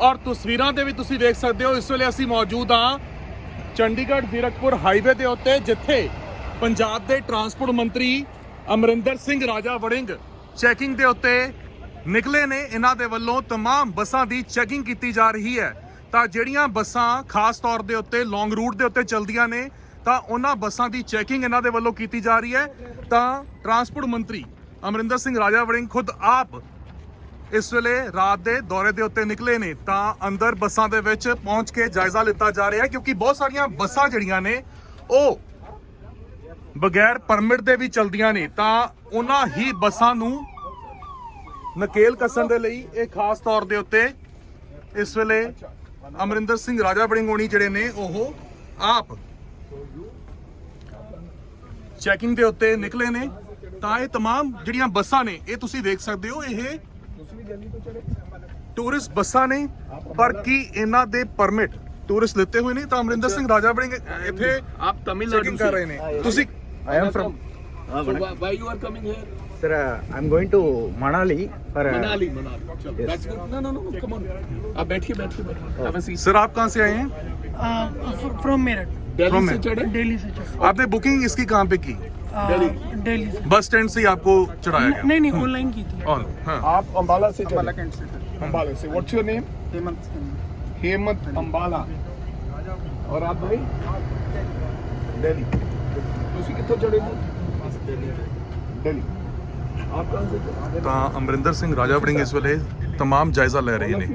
ਔਰ ਤਸਵੀਰਾਂ ਦੇ ਵੀ ਤੁਸੀਂ ਦੇਖ ਸਕਦੇ ਹੋ ਇਸ ਵੇਲੇ ਅਸੀਂ ਮੌਜੂਦ ਹਾਂ ਚੰਡੀਗੜ੍ਹ ਜ਼ੀਰਕਪੁਰ ਹਾਈਵੇ ਦੇ ਉੱਤੇ, ਜਿੱਥੇ ਪੰਜਾਬ ਦੇ ਟਰਾਂਸਪੋਰਟ ਮੰਤਰੀ ਅਮਰਿੰਦਰ ਸਿੰਘ ਰਾਜਾ ਵੜਿੰਗ ਚੈਕਿੰਗ ਦੇ ਉੱਤੇ ਨਿਕਲੇ ਨੇ। ਇਹਨਾਂ ਦੇ ਵੱਲੋਂ तमाम ਬੱਸਾਂ ਦੀ ਚੈਕਿੰਗ ਕੀਤੀ ਜਾ ਰਹੀ ਹੈ। ਤਾਂ ਜਿਹੜੀਆਂ ਬੱਸਾਂ ਖਾਸ ਤੌਰ ਦੇ ਉੱਤੇ ਲੌਂਗ ਰੂਟ ਦੇ ਉੱਤੇ ਚੱਲਦੀਆਂ ਨੇ ਤਾਂ ਉਹਨਾਂ ਬੱਸਾਂ ਦੀ ਚੈਕਿੰਗ ਇਹਨਾਂ ਦੇ ਵੱਲੋਂ ਕੀਤੀ ਜਾ ਰਹੀ ਹੈ। ਤਾਂ ਟਰਾਂਸਪੋਰਟ ਮੰਤਰੀ ਅਮਰਿੰਦਰ ਸਿੰਘ ਰਾਜਾ ਵੜਿੰਗ ਖੁਦ ਆਪ ਇਸ ਵੇਲੇ ਰਾਤ ਦੇ ਦੌਰੇ ਦੇ ਉੱਤੇ ਨਿਕਲੇ ਨੇ। ਤਾਂ ਅੰਦਰ ਬੱਸਾਂ ਦੇ ਵਿੱਚ ਪਹੁੰਚ ਕੇ ਜਾਇਜ਼ਾ ਲਿੱਤਾ ਜਾ ਰਿਹਾ ਹੈ, ਕਿਉਂਕਿ ਬਹੁਤ ਸਾਰੀਆਂ ਬੱਸਾਂ ਜਿਹੜੀਆਂ ਨੇ ਉਹ ਬਗੈਰ ਪਰਮਿਟ ਦੇ ਵੀ ਚਲਦੀਆਂ ਨੇ। ਤਾਂ ਉਹਨਾਂ ਹੀ ਬੱਸਾਂ ਨੂੰ ਨਕੇਲ ਕੱਸਣ ਦੇ ਲਈ ਇਹ ਖਾਸ ਤੌਰ ਦੇ ਉੱਤੇ ਇਸ ਵੇਲੇ ਅਮਰਿੰਦਰ ਸਿੰਘ ਰਾਜਾ ਵੜਿੰਗ ਹੋਣੀ ਜਿਹੜੇ ਨੇ ਉਹ ਆਪ ਚੈਕਿੰਗ ਦੇ ਉੱਤੇ ਨਿਕਲੇ ਨੇ। ਤਾਂ ਇਹ तमाम ਜਿਹੜੀਆਂ ਬੱਸਾਂ ਨੇ ਇਹ ਤੁਸੀਂ ਦੇਖ ਸਕਦੇ ਹੋ, ਇਹ ਟੂਰਿਸਟ ਬੱਸਾਂ ਨੇ, ਪਰ ਕੀ ਇਹਨਾਂ ਦੇ ਪਰਮਿਟ ਟੂਰਿਸਟ ਲਿੱਤੇ ਹੋਏ ਨੇ? ਤਾਂ ਅਮਰਿੰਦਰ ਸਿੰਘ ਰਾਜਾ ਵੜਿੰਗ ਇੱਥੇ ਆਪ ਤਮਿਲਨਾਡੂ ਕਰ ਰਹੇ ਨੇ। ਤੁਸੀਂ I am from. why you are coming here? Sir, I'm going to Manali for. Manali. Chalo, that's good. No, come on. आप बैठिए. Have a seat. सर आप कहाँ से आए हैं? फ्रॉम मेरठ, दिल्ली From से चढ़े? दिल्ली से चढ़ा। आपने बुकिंग इसकी कहाँ पे की? दिल्ली से बस स्टैंड से ही आपको चढ़ाया गया? नहीं ऑनलाइन की थी। और हाँ, आप अम्बाला से चढ़े? अम्बाला से. What's your name? Hemant Ambala. और आप भाई? दिल्ली. ਤੁਸੀਂ ਕਿੱਥੋਂ ਚੜੇ ਹੋ? दिल्ली. आप कहाँ से चढ़े? ਤਾਂ ਅਮਰਿੰਦਰ ਸਿੰਘ ਰਾਜਾ ਵੜਿੰਗ ਇਸ ਵੇਲੇ तमाम ਜਾਇਜ਼ਾ ਲੈ ਰਹੇ ਨੇ।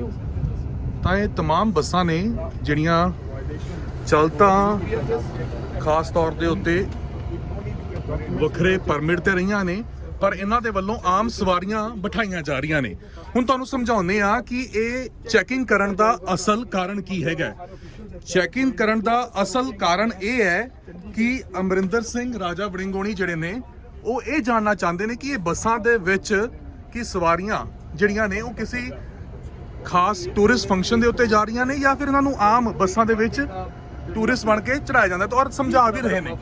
ਤਾਂ ਇਹ तमाम ਬੱਸਾਂ ਨੇ ਜਿਹੜੀਆਂ ਚੱਲ ਤਾਂ ਖਾਸ ਤੌਰ ਦੇ ਉੱਤੇ ਵੱਖਰੇ ਪਰਮਿਟ ਤੇ ਰਹੀਆਂ ਨੇ, ਪਰ ਇਹਨਾਂ ਦੇ ਵੱਲੋਂ ਆਮ ਸਵਾਰੀਆਂ ਬਿਠਾਈਆਂ ਜਾ ਰਹੀਆਂ ਨੇ। ਹੁਣ ਤੁਹਾਨੂੰ ਸਮਝਾਉਂਦੇ ਆ ਕਿ ਇਹ ਚੈਕਿੰਗ ਕਰਨ ਦਾ ਅਸਲ ਕਾਰਨ ਕੀ ਹੈਗਾ। ਚੈਕਿੰਗ ਕਰਨ ਦਾ ਅਸਲ ਕਾਰਨ ਇਹ ਹੈ ਕਿ ਅਮਰਿੰਦਰ ਸਿੰਘ ਰਾਜਾ ਵੜਿੰਗ ਹੋਣੀ ਜਿਹੜੇ ਨੇ ਉਹ ਇਹ ਜਾਣਨਾ ਚਾਹੁੰਦੇ ਨੇ ਕਿ ਇਹ ਬੱਸਾਂ ਦੇ ਵਿੱਚ ਕਿ ਸਵਾਰੀਆਂ ਜਿਹੜੀਆਂ ਨੇ ਉਹ ਕਿਸੇ ਖਾਸ ਟੂਰਿਸਟ ਫੰਕਸ਼ਨ ਦੇ ਉੱਤੇ ਜਾ ਰਹੀਆਂ ਨੇ ਜਾਂ ਫਿਰ ਇਹਨਾਂ ਨੂੰ ਆਮ ਬੱਸਾਂ ਦੇ ਵਿੱਚ टूरिस्ट बन के चढ़ाया जाता है। तो और समझा भी रहे ने,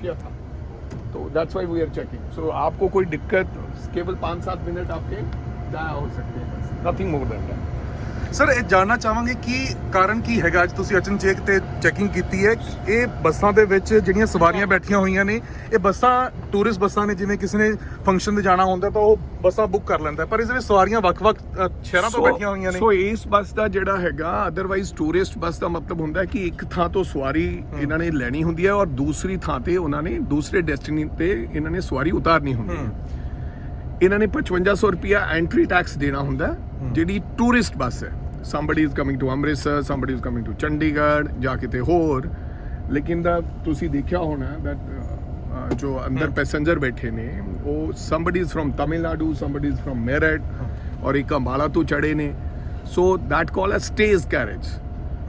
तो that's why we are checking. So आपको कोई दिक्कत केवल 5-7 मिनट आपके जाया हो सकते हैं, nothing more than that. Sir ਇਹ ਜਾਣਨਾ ਚਾਹਾਂਗੇ ਕਿ ਕਾਰਨ ਕੀ ਹੈਗਾ ਅੱਜ ਤੁਸੀਂ ਅਚਨਚੇਤ ਤੇ ਚੈਕਿੰਗ ਕੀਤੀ ਹੈ। ਇਹ ਬੱਸਾਂ ਦੇ ਵਿੱਚ ਜਿਹੜੀਆਂ ਸਵਾਰੀਆਂ ਬੈਠੀਆਂ ਹੋਈਆਂ ਨੇ ਇਹ ਬੱਸਾਂ ਟੂਰਿਸਟ ਬੱਸਾਂ ਨੇ, ਜਿਵੇਂ ਕਿਸੇ ਨੇ ਫੰਕਸ਼ਨ ਤੇ ਜਾਣਾ ਹੁੰਦਾ ਤਾਂ ਉਹ ਬੱਸਾਂ ਬੁੱਕ ਕਰ ਲੈਂਦਾ, ਪਰ ਇਸ ਵਿੱਚ ਸਵਾਰੀਆਂ ਵੱਖ-ਵੱਖ ਸ਼ਹਿਰਾਂ ਤੋਂ ਬੈਠੀਆਂ ਹੋਈਆਂ ਨੇ। ਸੋ ਇਸ ਬੱਸ ਦਾ ਜਿਹੜਾ ਹੈਗਾ ਅਦਰਵਾਈਜ਼ ਟੂਰਿਸਟ ਬੱਸ ਦਾ ਮਤਲਬ ਹੁੰਦਾ ਹੈ ਕਿ ਇੱਕ ਥਾਂ ਤੋਂ ਸਵਾਰੀ ਇਹਨਾਂ ਨੇ ਲੈਣੀ ਹੁੰਦੀ ਹੈ ਔਰ ਦੂਸਰੀ ਥਾਂ ਤੇ ਉਹਨਾਂ ਨੇ ਦੂਸਰੇ ਡੈਸਟੀਨੀ ਤੇ ਇਹਨਾਂ ਨੇ ਸਵਾਰੀ ਉਤਾਰਨੀ ਹੁੰਦੀ ਹੈ। ਇਹਨਾਂ ਨੇ 5500 ਰੁਪਿਆ ਐਂਟਰੀ ਟੈਕਸ ਦੇਣਾ ਹੁੰਦਾ ਜਿਹੜੀ ਟੂਰਿਸਟ ਬੱਸ ਹੈ। somebody is coming to Amritsar, somebody is coming to Chandigarh ਜਾਂ ਕਿਤੇ ਹੋਰ। ਲੇਕਿਨ ਦਾ ਤੁਸੀਂ ਦੇਖਿਆ ਹੋਣਾ that ਜੋ ਅੰਦਰ ਪੈਸੇਂਜਰ ਬੈਠੇ ਨੇ ਉਹ somebody is from Tamil Nadu, somebody is from Meerut ਔਰ ਇੱਕ ਅੰਬਾਲਾ ਤੋਂ ਚੜੇ ਨੇ। ਸੋ that call as stays carriage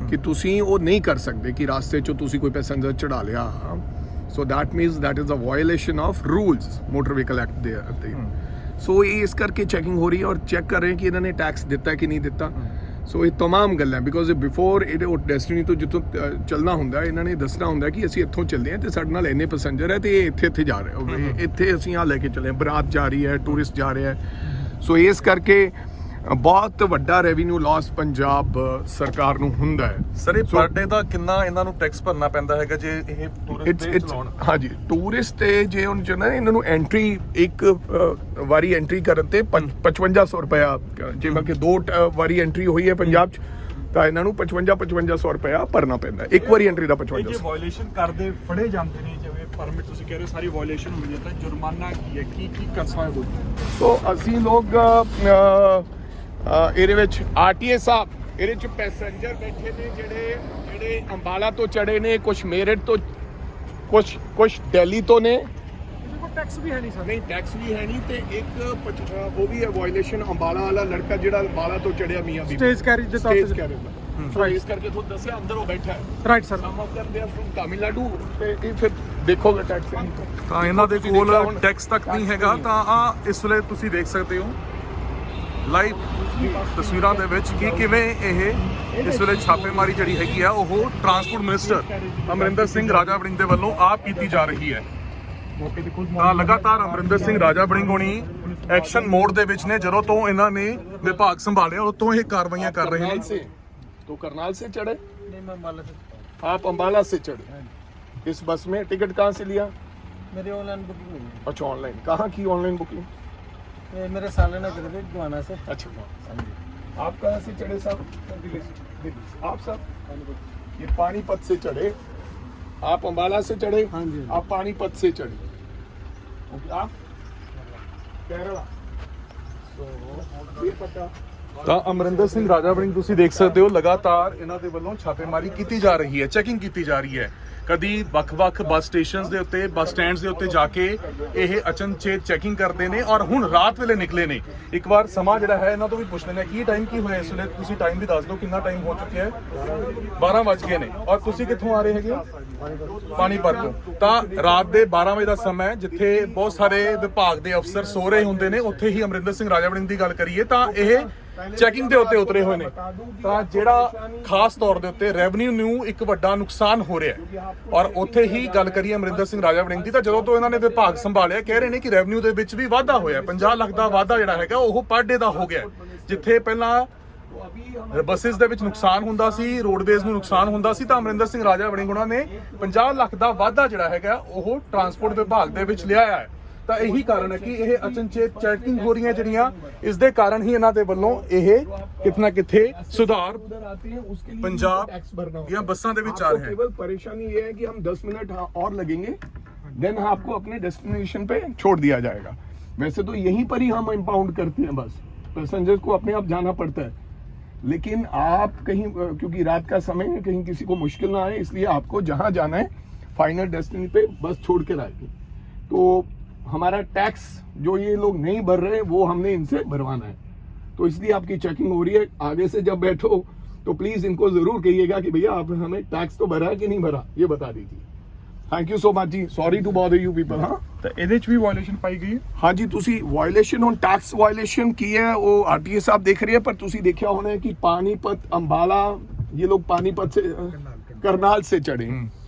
ਕਿ ਤੁਸੀਂ ਉਹ ਨਹੀਂ ਕਰ ਸਕਦੇ ਕਿ ਰਾਸਤੇ 'ਚੋਂ ਤੁਸੀਂ ਕੋਈ ਪੈਸੇਂਜਰ ਚੜਾ ਲਿਆ। ਸੋ that means that is a violation of rules, motor vehicle act ਦੇ। ਸੋ ਇਹ ਇਸ ਕਰਕੇ ਚੈਕਿੰਗ ਹੋ ਰਹੀ ਹੈ ਔਰ ਚੈੱਕ ਕਰ ਰਹੇ ਕਿ ਇਹਨਾਂ ਨੇ ਟੈਕਸ ਦਿੱਤਾ ਕਿ ਨਹੀਂ ਦਿੱਤਾ। ਸੋ ਇਹ तमाम ਗੱਲਾਂ ਬਿਕੋਜ਼ ਬਿਫੋਰ ਇਹਦੇ ਉਹ ਡੈਸਟੀਨੀ ਤੋਂ ਜਿੱਥੋਂ ਚੱਲਣਾ ਹੁੰਦਾ ਇਹਨਾਂ ਨੇ ਦੱਸਣਾ ਹੁੰਦਾ ਕਿ ਅਸੀਂ ਇੱਥੋਂ ਚੱਲਦੇ ਹਾਂ ਤੇ ਸਾਡੇ ਨਾਲ ਇੰਨੇ ਪੈਸੇਂਜਰ ਹੈ ਤੇ ਇਹ ਇੱਥੇ ਜਾ ਰਹੇ ਇੱਥੇ ਅਸੀਂ ਆ ਲੈ ਕੇ ਚੱਲੇ, ਬਰਾਤ ਜਾ ਰਹੀ ਹੈ, ਟੂਰਿਸਟ ਜਾ ਰਿਹਾ ਹੈ। ਸੋ ਇਸ ਕਰਕੇ ਬਹੁਤ ਵੱਡਾ ਰੈਵਨਿਊ ਲਾਸ ਪੰਜਾਬ ਸਰਕਾਰ ਨੂੰ ਹੁੰਦਾ ਹੈ। ਸਰ ਇਹ ਪਰ ਡੇ ਦਾ ਕਿੰਨਾ ਇਹਨਾਂ ਨੂੰ ਟੈਕਸ ਭਰਨਾ ਪੈਂਦਾ ਹੈਗਾ ਜੇ ਇਹ ਟੂਰਿਸਟ ਤੇ ਚਲਾਉਣ? ਹਾਂਜੀ, ਟੂਰਿਸਟ ਤੇ ਜੇ ਹੁਣ ਜੋ ਨਾ ਇਹਨਾਂ ਨੂੰ ਐਂਟਰੀ ਇੱਕ ਵਾਰੀ ਐਂਟਰੀ ਕਰਨ ਤੇ 5500 ਰੁਪਇਆ, ਜਿਵੇਂ ਕਿ 2 ਵਾਰੀ ਐਂਟਰੀ ਹੋਈ ਹੈ ਪੰਜਾਬ 'ਚ ਤਾਂ ਇਹਨਾਂ ਨੂੰ 5500 ਰੁਪਇਆ ਭਰਨਾ ਪੈਂਦਾ ਇੱਕ ਵਾਰੀ ਐਂਟਰੀ ਦਾ। 5500 ਜੇ ਵਾਇਓਲੇਸ਼ਨ ਕਰਦੇ ਫੜੇ ਜਾਂਦੇ ਨੇ, ਜਿਵੇਂ ਪਰਮਿਟ ਤੁਸੀਂ ਕਹਿ ਰਹੇ ਹੋ ਸਾਰੀ ਵਾਇਓਲੇਸ਼ਨ ਹੁੰਦੀ ਹੈ ਤਾਂ ਜੁਰਮਾਨਾ ਕੀ ਹੈ, ਕੀ ਕੰਸਾ ਹੈ? ਸੋ ਅਸੀਂ ਲੋਕ ਇਹਦੇ ਵਿੱਚ ਆਰਟੀਏ ਸਾਹਿਬ ਇਹਦੇ ਚ ਪੈਸੇਂਜਰ ਬੈਠੇ ਨੇ ਜਿਹੜੇ ਅੰਬਾਲਾ ਤੋਂ ਚੜੇ ਨੇ, ਕੁਝ ਮੇਰਠ ਤੋਂ, ਕੁਝ ਦਿੱਲੀ ਤੋਂ ਨੇ। ਟੈਕਸ ਵੀ ਹੈ ਨਹੀਂ ਸਰ? ਨਹੀਂ ਟੈਕਸ ਵੀ ਹੈ ਨਹੀਂ ਤੇ ਇੱਕ ਉਹ ਵੀ ਹੈ ਵਾਇਓਲੇਸ਼ਨ ਅੰਬਾਲਾ ਵਾਲਾ ਲੜਕਾ ਜਿਹੜਾ ਅੰਬਾਲਾ ਤੋਂ ਚੜਿਆ ਮੀਆਂ ਬੀਬੀ ਸਟੇਜ ਕੈਰੇਜ ਦੇ ਤੌਰ ਤੇ। ਸੋ ਇਸ ਕਰਕੇ ਤੁਹਾਨੂੰ ਦੱਸਿਆ ਅੰਦਰ ਉਹ ਬੈਠਾ ਹੈ। Right sir. Some of them they are from Tamil Nadu ਤੇ ਇਹ ਫਿਰ ਦੇਖੋਗੇ ਟੈਕਸ। ਤਾਂ ਇਹਨਾਂ ਦੇ ਕੋਲ ਟੈਕਸ ਤੱਕ ਨਹੀਂ ਹੈਗਾ। ਤਾਂ ਆ ਇਸ ਵੇਲੇ ਤੁਸੀਂ ਦੇਖ ਸਕਦੇ ਹੋ ਲਾਈਵ ਤਸਵੀਰਾਂ ਦੇ ਵਿੱਚ ਕਿ ਕਿਵੇਂ ਇਹ ਇਸ ਵੇਲੇ ਛਾਪੇਮਾਰੀ ਜਿਹੜੀ ਹੈਗੀ ਆ ਉਹ ਟਰਾਂਸਪੋਰਟ ਮਿਨਿਸਟਰ ਅਮਰਿੰਦਰ ਸਿੰਘ ਰਾਜਾ ਵੜਿੰਗ ਦੇ ਵੱਲੋਂ ਆਪ ਕੀਤੀ ਜਾ ਰਹੀ ਹੈ। ਤਾਂ ਲਗਾਤਾਰ ਅਮਰਿੰਦਰ ਸਿੰਘ ਰਾਜਾ ਵੜਿੰਗ ਹੋਣੀ ਐਕਸ਼ਨ ਮੋਡ ਦੇ ਵਿੱਚ ਨੇ। ਜਦੋਂ ਤੋਂ ਇਹਨਾਂ ਨੇ ਵਿਭਾਗ ਸੰਭਾਲਿਆ ਉਦੋਂ ਤੋਂ ਇਹ ਕਾਰਵਾਈਆਂ ਕਰ ਰਹੇ ਨੇ। तो करनाल से चढ़े? नहीं मैं अम्बाला से। आप अम्बाला से चढ़े इस बस में? टिकट कहाँ से लिया? मेरी ऑनलाइन बुकिंग हुई है। अच्छा ऑनलाइन। कहाँ की ऑनलाइन बुकिंग? ये मेरे साले ने कर दी दुआना से। अच्छा आप कहाँ से चढ़े साहब? दिल्ली से। आप साहब ये पानीपत से चढ़े, आप अम्बाला से चढ़े, हाँ जी। आप पानीपत से चढ़े, ओके। आप केरला। तो ये पता ਤਾਂ ਅਮਰਿੰਦਰ ਸਿੰਘ ਰਾਜਾ ਵੜਿੰਗ ਤੁਸੀਂ ਦੇਖ ਸਕਦੇ ਹੋ ਲਗਾਤਾਰ ਇਹਨਾਂ ਦੇ ਵੱਲੋਂ ਛਾਪੇਮਾਰੀ ਕੀਤੀ ਜਾ ਰਹੀ ਹੈ, ਚੈਕਿੰਗ ਕੀਤੀ ਜਾ ਰਹੀ ਹੈ। ਕਦੀ ਵੱਖ-ਵੱਖ ਬੱਸ ਸਟੇਸ਼ਨਸ ਦੇ ਉੱਤੇ, ਬੱਸ ਸਟੈਂਡਸ ਦੇ ਉੱਤੇ ਜਾ ਕੇ ਇਹ ਅਚਨਚੇਤ ਚੈਕਿੰਗ ਕਰਦੇ ਨੇ ਔਰ ਹੁਣ ਰਾਤ ਵੇਲੇ ਨਿਕਲੇ ਨੇ। ਇੱਕ ਵਾਰ ਸਮਾਂ ਜਿਹੜਾ ਹੈ ਇਹਨਾਂ ਤੋਂ ਵੀ ਪੁੱਛ ਲੈਂਦੇ ਹਾਂ ਕੀ ਟਾਈਮ ਕੀ ਹੋਇਆ ਇਸ ਵੇਲੇ, ਤੁਸੀਂ ਟਾਈਮ ਵੀ ਦੱਸ ਦਿਓ ਕਿੰਨਾ ਟਾਈਮ ਹੋ ਚੁੱਕਿਆ ਹੈ। 12 ਵੱਜ ਗਏ ਨੇ ਔਰ ਤੁਸੀਂ ਕਿੱਥੋਂ ਆ ਰਹੇ ਹੈਗੇ ਹੋ? ਪਾਣੀਪਤ ਤੋਂ। ਤਾਂ ਰਾਤ ਦੇ 12 ਵਜੇ ਦਾ ਸਮਾਂ ਹੈ ਜਿੱਥੇ ਬਹੁਤ ਸਾਰੇ ਵਿਭਾਗ ਦੇ ਅਫਸਰ ਸੋ ਰਹੇ ਹੁੰਦੇ ਨੇ, ਉੱਥੇ ਹੀ ਅਮਰਿੰਦਰ ਸਿੰਘ ਰਾਜਾ ਵੜਿੰਗ ਦੀ ਗੱਲ ਕਰੀਏ ਤਾਂ ਇਹ ਚੈਕਿੰਗ ਦੇ ਉੱਤੇ ਉਤਰੇ ਹੋਏ ਨੇ। ਤਾਂ ਜਿਹੜਾ ਖਾਸ ਤੌਰ ਦੇ ਉੱਤੇ ਰੈਵਨਿਊ ਨੂੰ ਇੱਕ ਵੱਡਾ ਨੁਕਸਾਨ ਹੋ ਰਿਹਾ ਹੈ ਔਰ ਉੱਥੇ ਹੀ ਗੱਲ ਕਰੀਏ ਅਮਰਿੰਦਰ ਸਿੰਘ ਰਾਜਾ ਵੜਿੰਗ ਦੀ ਤਾਂ ਜਦੋਂ ਤੋਂ ਇਹਨਾਂ ਨੇ ਵਿਭਾਗ ਸੰਭਾਲਿਆ ਕਹਿ ਰਹੇ ਨੇ ਕਿ ਰੈਵਨਿਊ ਦੇ ਵਿੱਚ ਵੀ ਵਾਧਾ ਹੋਇਆ, 50 ਲੱਖ ਦਾ ਵਾਧਾ ਜਿਹੜਾ ਹੈਗਾ ਉਹ ਪਰ ਡੇ ਦਾ ਹੋ ਗਿਆ। ਜਿੱਥੇ ਪਹਿਲਾਂ ਬੱਸਿਸ ਦੇ ਵਿੱਚ ਨੁਕਸਾਨ ਹੁੰਦਾ ਸੀ, ਰੋਡਵੇਜ਼ ਨੂੰ ਨੁਕਸਾਨ ਹੁੰਦਾ ਸੀ ਤਾਂ ਅਮਰਿੰਦਰ ਸਿੰਘ ਰਾਜਾ ਵੜਿੰਗ ਉਹਨਾਂ ਨੇ 50 ਲੱਖ ਦਾ ਵਾਧਾ ਜਿਹੜਾ ਹੈਗਾ ਉਹ ਟਰਾਂਸਪੋਰਟ ਵਿਭਾਗ ਦੇ ਵਿੱਚ ਲਿਆਇਆ ਹੈ। ਤਾਂ ਇਹੀ ਕਾਰਨ ਹੈ ਕਿ ਇਹ ਅਚਨਚੇਤ ਚੈਕਿੰਗ ਹੋ ਰਹੀਆਂ ਜਿਹੜੀਆਂ, ਇਸ ਦੇ ਕਾਰਨ ਹੀ ਇਹਨਾਂ ਦੇ ਵੱਲੋਂ ਇਹ ਕਿਤਨਾ ਕਿੱਥੇ ਸੁਧਾਰ पंजाब या बसों दे विच आ रहे हैं। केवल परेशानी ये है कि हम 10 मिनट और लगेंगे, देन आपको अपने डेस्टिनेशन पे छोड़ दिया जाएगा। वैसे तो यहीं पर ही हम इंपाउंड करते हैं, बस पैसेंजर को अपने आप जाना पड़ता है, लेकिन आप कहीं क्योंकि रात का समय है कहीं किसी को मुश्किल ना आए, इसलिए आपको जहां जाना है फाइनल डेस्टिनी पे बस छोड़ के लाएगी। तो हमारा टैक्स जो ये लोग नहीं भर रहे वो हमने इनसे भरवाना है, तो इसलिए आपकी चेकिंग हो रही है। आगे से जब बैठो तो प्लीज इनको जरूर कहिएगा कि भैया आप हमें टैक्स तो भरा कि नहीं भरा, ये बता दीजिए। थैंक यू सो मच जी, sorry to bother you people. हाँ ਤਾਂ ਇਹਦੇ ਚ ਵੀ ਵਾਇਓਲੇਸ਼ਨ ਪਾਈ ਗਈ ਹੈ। हाँ जी, तुसी वायलेशन ऑन टैक्स वायलेशन की है, वो आरटीए साहब देख रही है, पर तुसी देखा होना है कि पानीपत अंबाला ये लोग पानीपत से करनाल से चढ़े,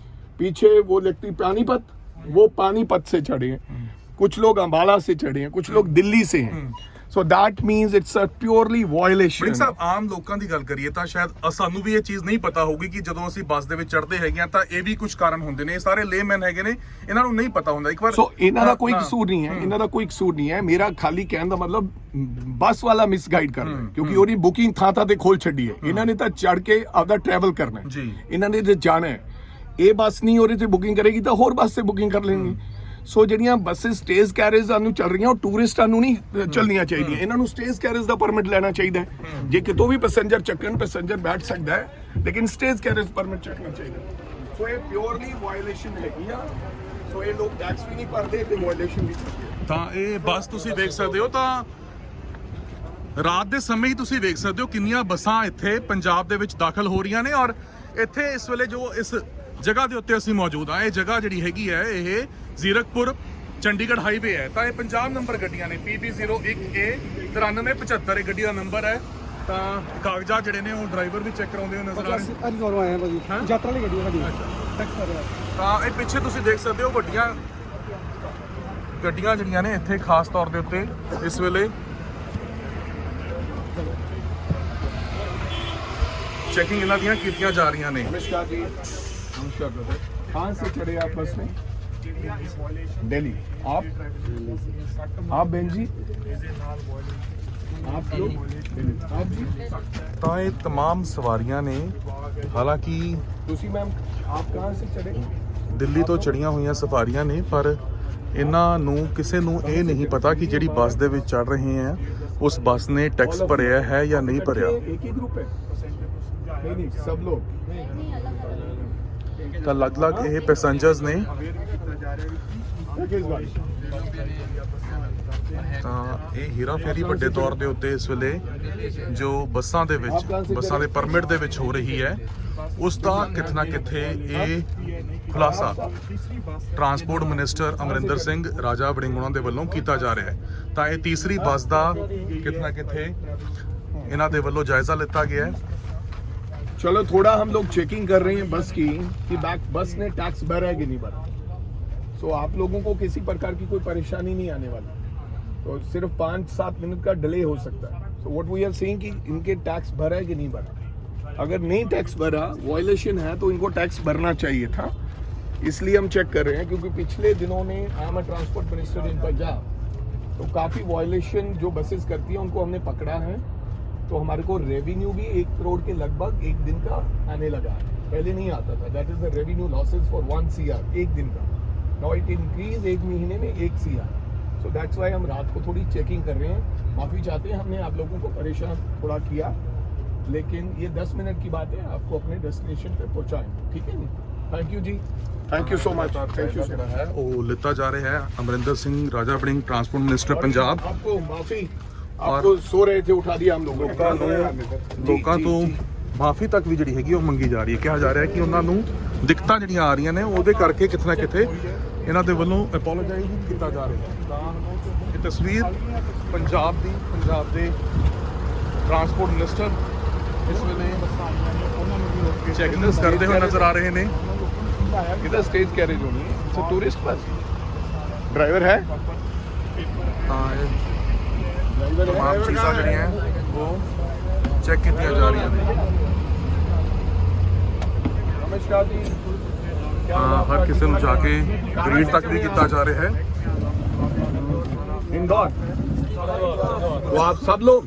पीछे वो लगती पानीपत, वो पानीपत से चढ़े हैं, कुछ लोग अंबाला से चढ़े हैं, कुछ लोग दिल्ली से हैं। So that means it's a purely violation. Warring ਸਾਹਿਬ ਆਮ ਲੋਕਾਂ ਦੀ ਗੱਲ ਕਰੀਏ ਤਾਂ ਸ਼ਾਇਦ ਸਾਨੂੰ ਵੀ ਇਹ ਚੀਜ਼ ਨਹੀਂ ਪਤਾ ਹੋਊਗੀ ਕਿ ਜਦੋਂ ਅਸੀਂ ਬੱਸ ਦੇ ਵਿੱਚ ਚੜ੍ਹਦੇ ਹੈਗੇ ਆ ਤਾਂ ਇਹ ਵੀ ਕੁਝ ਕਾਰਨ ਹੁੰਦੇ ਨੇ। ਇਹ ਸਾਰੇ ਲੇਮੈਨ ਹੈਗੇ ਨੇ, ਇਹਨਾਂ ਨੂੰ ਨਹੀਂ ਪਤਾ ਹੁੰਦਾ। ਇੱਕ ਵਾਰ ਸੋ ਇਹਨਾਂ ਦਾ ਕੋਈ ਕਸੂਰ ਨਹੀਂ ਹੈ, ਇਹਨਾਂ ਦਾ ਕੋਈ ਕਸੂਰ ਨਹੀਂ ਹੈ। ਮੇਰਾ ਖਾਲੀ ਕਹਿਣ ਦਾ ਮਤਲਬ ਬੱਸ ਵਾਲਾ ਮਿਸਗਾਈਡ ਕਰਦਾ ਹੈ, ਕਿਉਂਕਿ ਉਹਦੀ ਬੁਕਿੰਗ ਥਾਂ ਤੇ ਖੋਲ ਛੱਡੀ ਹੈ। ਇਹਨਾਂ ਨੇ ਤਾਂ ਚੜ ਕੇ ਆਪਦਾ ਟਰੈਵਲ ਕਰਨਾ ਹੈ ਜੀ, ਇਹਨਾਂ ਨੇ ਜੇ ਜਾਣਾ ਹੈ। ਇਹ ਬੱਸ ਨਹੀਂ ਉਹਦੇ ਤੇ ਬੁਕਿੰਗ ਕਰੇਗੀ ਤਾਂ ਹੋਰ ਬੱਸ ਤੇ ਬੁਕਿੰਗ ਕਰ ਲੈਣਗੇ। ਸੋ ਜਿਹੜੀਆਂ ਬੱਸਸ ਸਟੇਜ ਕੈਰੇਜ ਨੂੰ ਚੱਲ ਰਹੀਆਂ ਉਹ ਟੂਰਿਸਟਾਂ ਨੂੰ ਨਹੀਂ ਚੱਲਣੀਆਂ ਚਾਹੀਦੀਆਂ, ਇਹਨਾਂ ਨੂੰ ਸਟੇਜ ਕੈਰੇਜ ਦਾ ਪਰਮਿਟ ਲੈਣਾ ਚਾਹੀਦਾ ਹੈ। ਜੇ ਕਿਤੋਂ ਵੀ ਪੈਸੇਂਜਰ ਚੱਕਣ, ਪੈਸੇਂਜਰ ਬੈਠ ਸਕਦਾ ਹੈ, ਲੇਕਿਨ ਸਟੇਜ ਕੈਰੇਜ ਪਰਮਿਟ ਚੱਕਣਾ ਚਾਹੀਦਾ। ਸੋ ਇਹ ਪਿਓਰਲੀ ਵਾਇਓਲੇਸ਼ਨ ਹੈਗੀ ਆ। ਸੋ ਇਹ ਲੋਕ ਟੈਕਸ ਵੀ ਨਹੀਂ ਭਰਦੇ ਤੇ ਵਾਇਓਲੇਸ਼ਨ ਵੀ ਕਰਦੇ। ਤਾਂ ਇਹ ਬੱਸ ਤੁਸੀਂ ਵੇਖ ਸਕਦੇ ਹੋ ਤਾਂ ਰਾਤ ਦੇ ਸਮੇਂ ਹੀ ਤੁਸੀਂ ਵੇਖ ਸਕਦੇ ਹੋ ਕਿੰਨੀਆਂ ਬੱਸਾਂ ਇੱਥੇ ਪੰਜਾਬ ਦੇ ਵਿੱਚ ਦਾਖਲ ਹੋ ਰਹੀਆਂ ਨੇ। ਔਰ ਇੱਥੇ ਇਸ ਵੇਲੇ ਜੋ ਇਸ ਜਗ੍ਹਾ ਦੇ ਉੱਤੇ ਅਸੀਂ ਮੌਜੂਦ ਆ, ਇਹ ਜਗ੍ਹਾ ਜਿਹੜੀ ਹੈਗੀ ਹੈ ਇਹ ਜ਼ੀਰਕਪੁਰ ਚੰਡੀਗੜ੍ਹ ਹਾਈਵੇ ਹੈ। ਤਾਂ ਇਹ ਪੰਜਾਬ ਨੰਬਰ ਗੱਡੀਆਂ ਨੇ, PB01A 9375 ਇਹ ਗੱਡੀ ਦਾ ਨੰਬਰ ਹੈ। ਤਾਂ ਕਾਗਜ਼ਾਤ ਜਿਹੜੇ ਨੇ ਉਹ ਡਰਾਈਵਰ ਵੀ ਚੈੱਕ ਕਰਾਉਂਦੇ ਹੋ ਨਜ਼ਰ ਆ ਰਹੇ ਨੇ। ਅੱਜ ਘਰੋਂ ਆਇਆ ਭਾਜੀ, ਯਾਤਰਾ ਲਈ ਗੱਡੀ ਹੈ ਸਾਡੀ, ਟੈਕਸ ਕਰ ਰਿਹਾ। ਤਾਂ ਇਹ ਪਿੱਛੇ ਤੁਸੀਂ ਦੇਖ ਸਕਦੇ ਹੋ ਵੱਡੀਆਂ ਗੱਡੀਆਂ ਜਿਹੜੀਆਂ ਨੇ ਇੱਥੇ ਖਾਸ ਤੌਰ ਦੇ ਉੱਤੇ ਇਸ ਵੇਲੇ ਚੈਕਿੰਗ ਇਹਨਾਂ ਦੀਆਂ ਕੀਤੀਆਂ ਜਾ ਰਹੀਆਂ ਨੇ। नमस्कार जी, नमस्कार ब्रदर। कहाँ से चढ़े आप बस में? दिल्ली। आप बहन जी, आप लोग आप जी, ਤਾਂ ਇਹ तमाम ਸਵਾਰੀਆਂ ਨੇ। ਹਾਲਾਂਕਿ दूसरी मैम आप कहाँ से चढ़े? ਦਿੱਲੀ ਤੋਂ ਚੜੀਆਂ ਹੋਈਆਂ ਸਵਾਰੀਆਂ ਨੇ, ਪਰ ਇਹਨਾਂ ਨੂੰ ਕਿਸੇ ਨੂੰ ਇਹ ਨਹੀਂ ਪਤਾ ਕਿ ਜਿਹੜੀ ਬੱਸ ਦੇ ਵਿੱਚ ਚੜ ਰਹੇ ਆ ਉਸ ਬੱਸ ਨੇ ਟੈਕਸ ਭਰਿਆ ਹੈ ਜਾਂ ਨਹੀਂ ਭਰਿਆ। एक ही ग्रुप है? नहीं, सब लोग। ਤਾਂ ਅਲੱਗ-ਅਲੱਗ ਇਹ ਪੈਸੇਂਜਰਸ ਨੇ। ਤਾਂ ਇਹ ਹੀਰਾ ਫੇਰੀ ਵੱਡੇ ਤੌਰ ਦੇ ਉੱਤੇ ਇਸ ਵੇਲੇ ਜੋ ਬੱਸਾਂ ਦੇ ਵਿੱਚ, ਬੱਸਾਂ ਦੇ ਪਰਮਿਟ ਦੇ ਵਿੱਚ ਹੋ ਰਹੀ ਹੈ, ਉਸ ਦਾ ਕਿਤੇ ਨਾ ਕਿਤੇ ਇਹ ਖੁਲਾਸਾ ਟਰਾਂਸਪੋਰਟ ਮਿਨਿਸਟਰ ਅਮਰਿੰਦਰ ਸਿੰਘ ਰਾਜਾ ਵੜਿੰਗ ਉਹਨਾਂ ਦੇ ਵੱਲੋਂ ਕੀਤਾ ਜਾ ਰਿਹਾ ਹੈ। ਤਾਂ ਇਹ ਤੀਸਰੀ ਬੱਸ ਦਾ ਕਿਤੇ ਨਾ ਕਿਤੇ ਇਹਨਾਂ ਦੇ ਵੱਲੋਂ ਜਾਇਜ਼ਾ ਲਿੱਤਾ ਗਿਆ ਹੈ। चलो थोड़ा हम लोग चेकिंग कर रहे हैं बस की कि बस ने टैक्स भरा है कि नहीं भरा। सो आप लोगों को किसी प्रकार की कोई परेशानी नहीं आने वाली, तो सिर्फ 5-7 मिनट का डिले हो सकता है। So what we are saying कि इनके टैक्स भरा है कि नहीं भरा। अगर नहीं टैक्स भरा, वायलेशन है, तो इनको टैक्स भरना चाहिए था। इसलिए हम चेक कर रहे हैं, क्योंकि पिछले दिनों में I am a transport minister in Punjab, तो काफ़ी वायलेशन जो बसेस करती हैं उनको हमने पकड़ा है। तो हमारे को रेवेन्यू भी 1 करोड़ के लगभग एक दिन का आने लगा है, पहले नहीं आता था। That is the revenue losses for 1 CR एक दिन का। नाउ इट इंक्रीज, एक महीने में 1 CR। सो दैट्स वाई हम रात को थोड़ी चेकिंग कर रहे हैं। माफ़ी चाहते हैं, हमने आप लोगों को परेशान थोड़ा किया, लेकिन ये 10 मिनट की बात है, आपको अपने डेस्टिनेशन पे पहुंचाएंगे, ठीक है जी। थैंक यू जी, thank you so much, thank you so much. ਹੈ ਉਹ ਲਿੱਤਾ ਜਾ ਰਿਹਾ ਹੈ ਅਮਰਿੰਦਰ ਸਿੰਘ ਰਾਜਾ ਵੜਿੰਗ ਟਰਾਂਸਪੋਰਟ ਮਿਨਿਸਟਰ ਪੰਜਾਬ। आपको माफी, आपको सो रहे थे, उठा दिया हम लोगों ਲੋਕਾਂ ਤੋਂ ਮਾਫੀ ਤੱਕ ਵੀ ਜਿਹੜੀ ਹੈਗੀ ਉਹ ਮੰਗੀ ਜਾ ਰਹੀ ਹੈ। ਕਿਹਾ ਜਾ ਰਿਹਾ ਹੈ ਕਿ ਉਹਨਾਂ ਨੂੰ ਦਿੱਕਤਾਂ ਜਿਹੜੀਆਂ ਆ ਰਹੀਆਂ ਨੇ ਉਹਦੇ ਕਰਕੇ ਕਿਤੇ ਨਾ ਕਿਤੇ ਇਹਨਾਂ ਦੇ ਵੱਲੋਂ ਅਪੋਲੋਜਾਈਜ਼ ਕੀਤਾ ਜਾ ਰਿਹਾ ਹੈ। ਇਹ ਤਸਵੀਰ ਪੰਜਾਬ ਦੇ ਟਰਾਂਸਪੋਰਟ ਮਿਨਿਸਟਰ ਇਸ ਵੇਲੇ ਚੈਕਿੰਗ ਕਰਦੇ ਹੋਏ ਨਜ਼ਰ ਆ ਰਹੇ ਨੇ। इधर स्टेज कैरेज होनी है, it's a tourist bus. Driver है, ਤਾਂ ਇਹ तमाम चीज़ां ਜਿਹੜੀਆਂ ਉਹ ਚੈੱਕ ਕੀਤੀਆਂ ਜਾ ਰਹੀਆਂ ਨੇ। नमस्कार जी। ਹਰ ਕਿਸੇ ਨੂੰ ਜਾ ਕੇ ਗ੍ਰੀਟ ਤੱਕ ਵੀ ਕੀਤਾ ਜਾ ਰਿਹਾ ਹੈ। इंदौर, तो आप सब लोग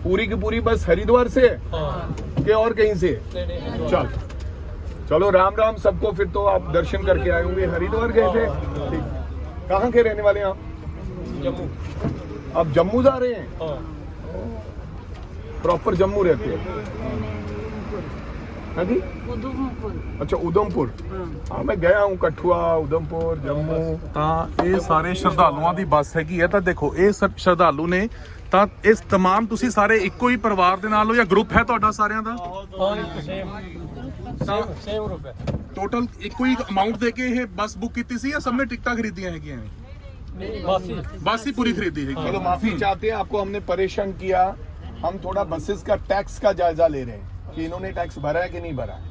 पूरी की पूरी बस हरिद्वार से है कि और कहीं से? चलो राम राम सबको। फिर तो आप दर्शन करके आए होंगे, हरिद्वार गए थे, ठीक। कहाँ के रहने वाले हैं आप? जम्मू। आप जम्मू जा रहे हैं? प्रॉपर जम्मू रहते हैं? हाँ जी, अच्छा उधमपुर। हाँ मैं गया हूँ, कठुआ, उधमपुर, जम्मू। ਤਾਂ ਇਹ ਸਾਰੇ ਸ਼ਰਧਾਲੂਆਂ ਦੀ ਬੱਸ ਹੈਗੀ ਹੈ। ਤਾਂ ਦੇਖੋ ਇਹ ਸਭ ਸ਼ਰਧਾਲੂ ਨੇ। ਤਾਂ ਇਸ तमाम ਤੁਸੀਂ ਸਾਰੇ ਇੱਕੋ ਹੀ ਪਰਿਵਾਰ ਦੇ ਨਾਲ ਹੋ ਜਾਂ ਗਰੁੱਪ ਹੈ ਤੁਹਾਡਾ ਸਾਰਿਆਂ ਦਾ? सेम ग्रुप है। ਟੋਟਲ ਇੱਕੋ ਹੀ ਅਮਾਉਂਟ ਦੇ ਕੇ ਇਹ ਬੱਸ ਬੁੱਕ ਕੀਤੀ ਸੀ ਜਾਂ ਸਭ ਨੇ ਟਿਕਟਾਂ ਖਰੀਦੀਆਂ ਹੈਗੀਆਂ ਨੇ? ਬੱਸ ਹੀ ਪੂਰੀ ਖਰੀਦੀ ਹੈਗੀ। चलो माफी चाहते हैं, आपको हमने परेशान किया। हम थोड़ा बसेस का टैक्स का जायजा ले रहे हैं कि इन्होंने टैक्स भरा है कि नहीं भरा है,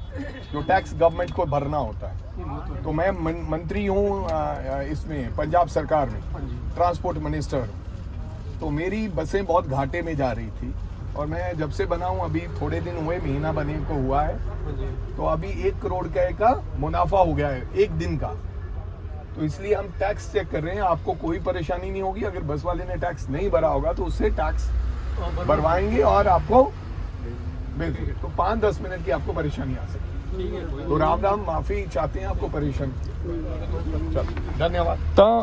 जो टैक्स गवर्नमेंट को भरना होता है। तो मैं मंत्री हूँ इसमें पंजाब सरकार में, ट्रांसपोर्ट मिनिस्टर। तो मेरी बसें बहुत घाटे में जा रही थी, और मैं जब से बना हूँ, अभी थोड़े दिन हुए, महीना बने को हुआ है, तो अभी 1 करोड़ का मुनाफा हो गया है एक दिन का। तो इसलिए हम टैक्स चेक कर रहे हैं। आपको कोई परेशानी नहीं होगी। अगर बस वाले ने टैक्स नहीं भरा होगा तो उससे टैक्स भरवाएंगे और आपको बिल्कुल, तो 5-10 मिनट की आपको परेशानी आ सकती है। तो राम राम, माफी चाहते हैं आपको परेशान। चलो धन्यवाद। ਤਾਂ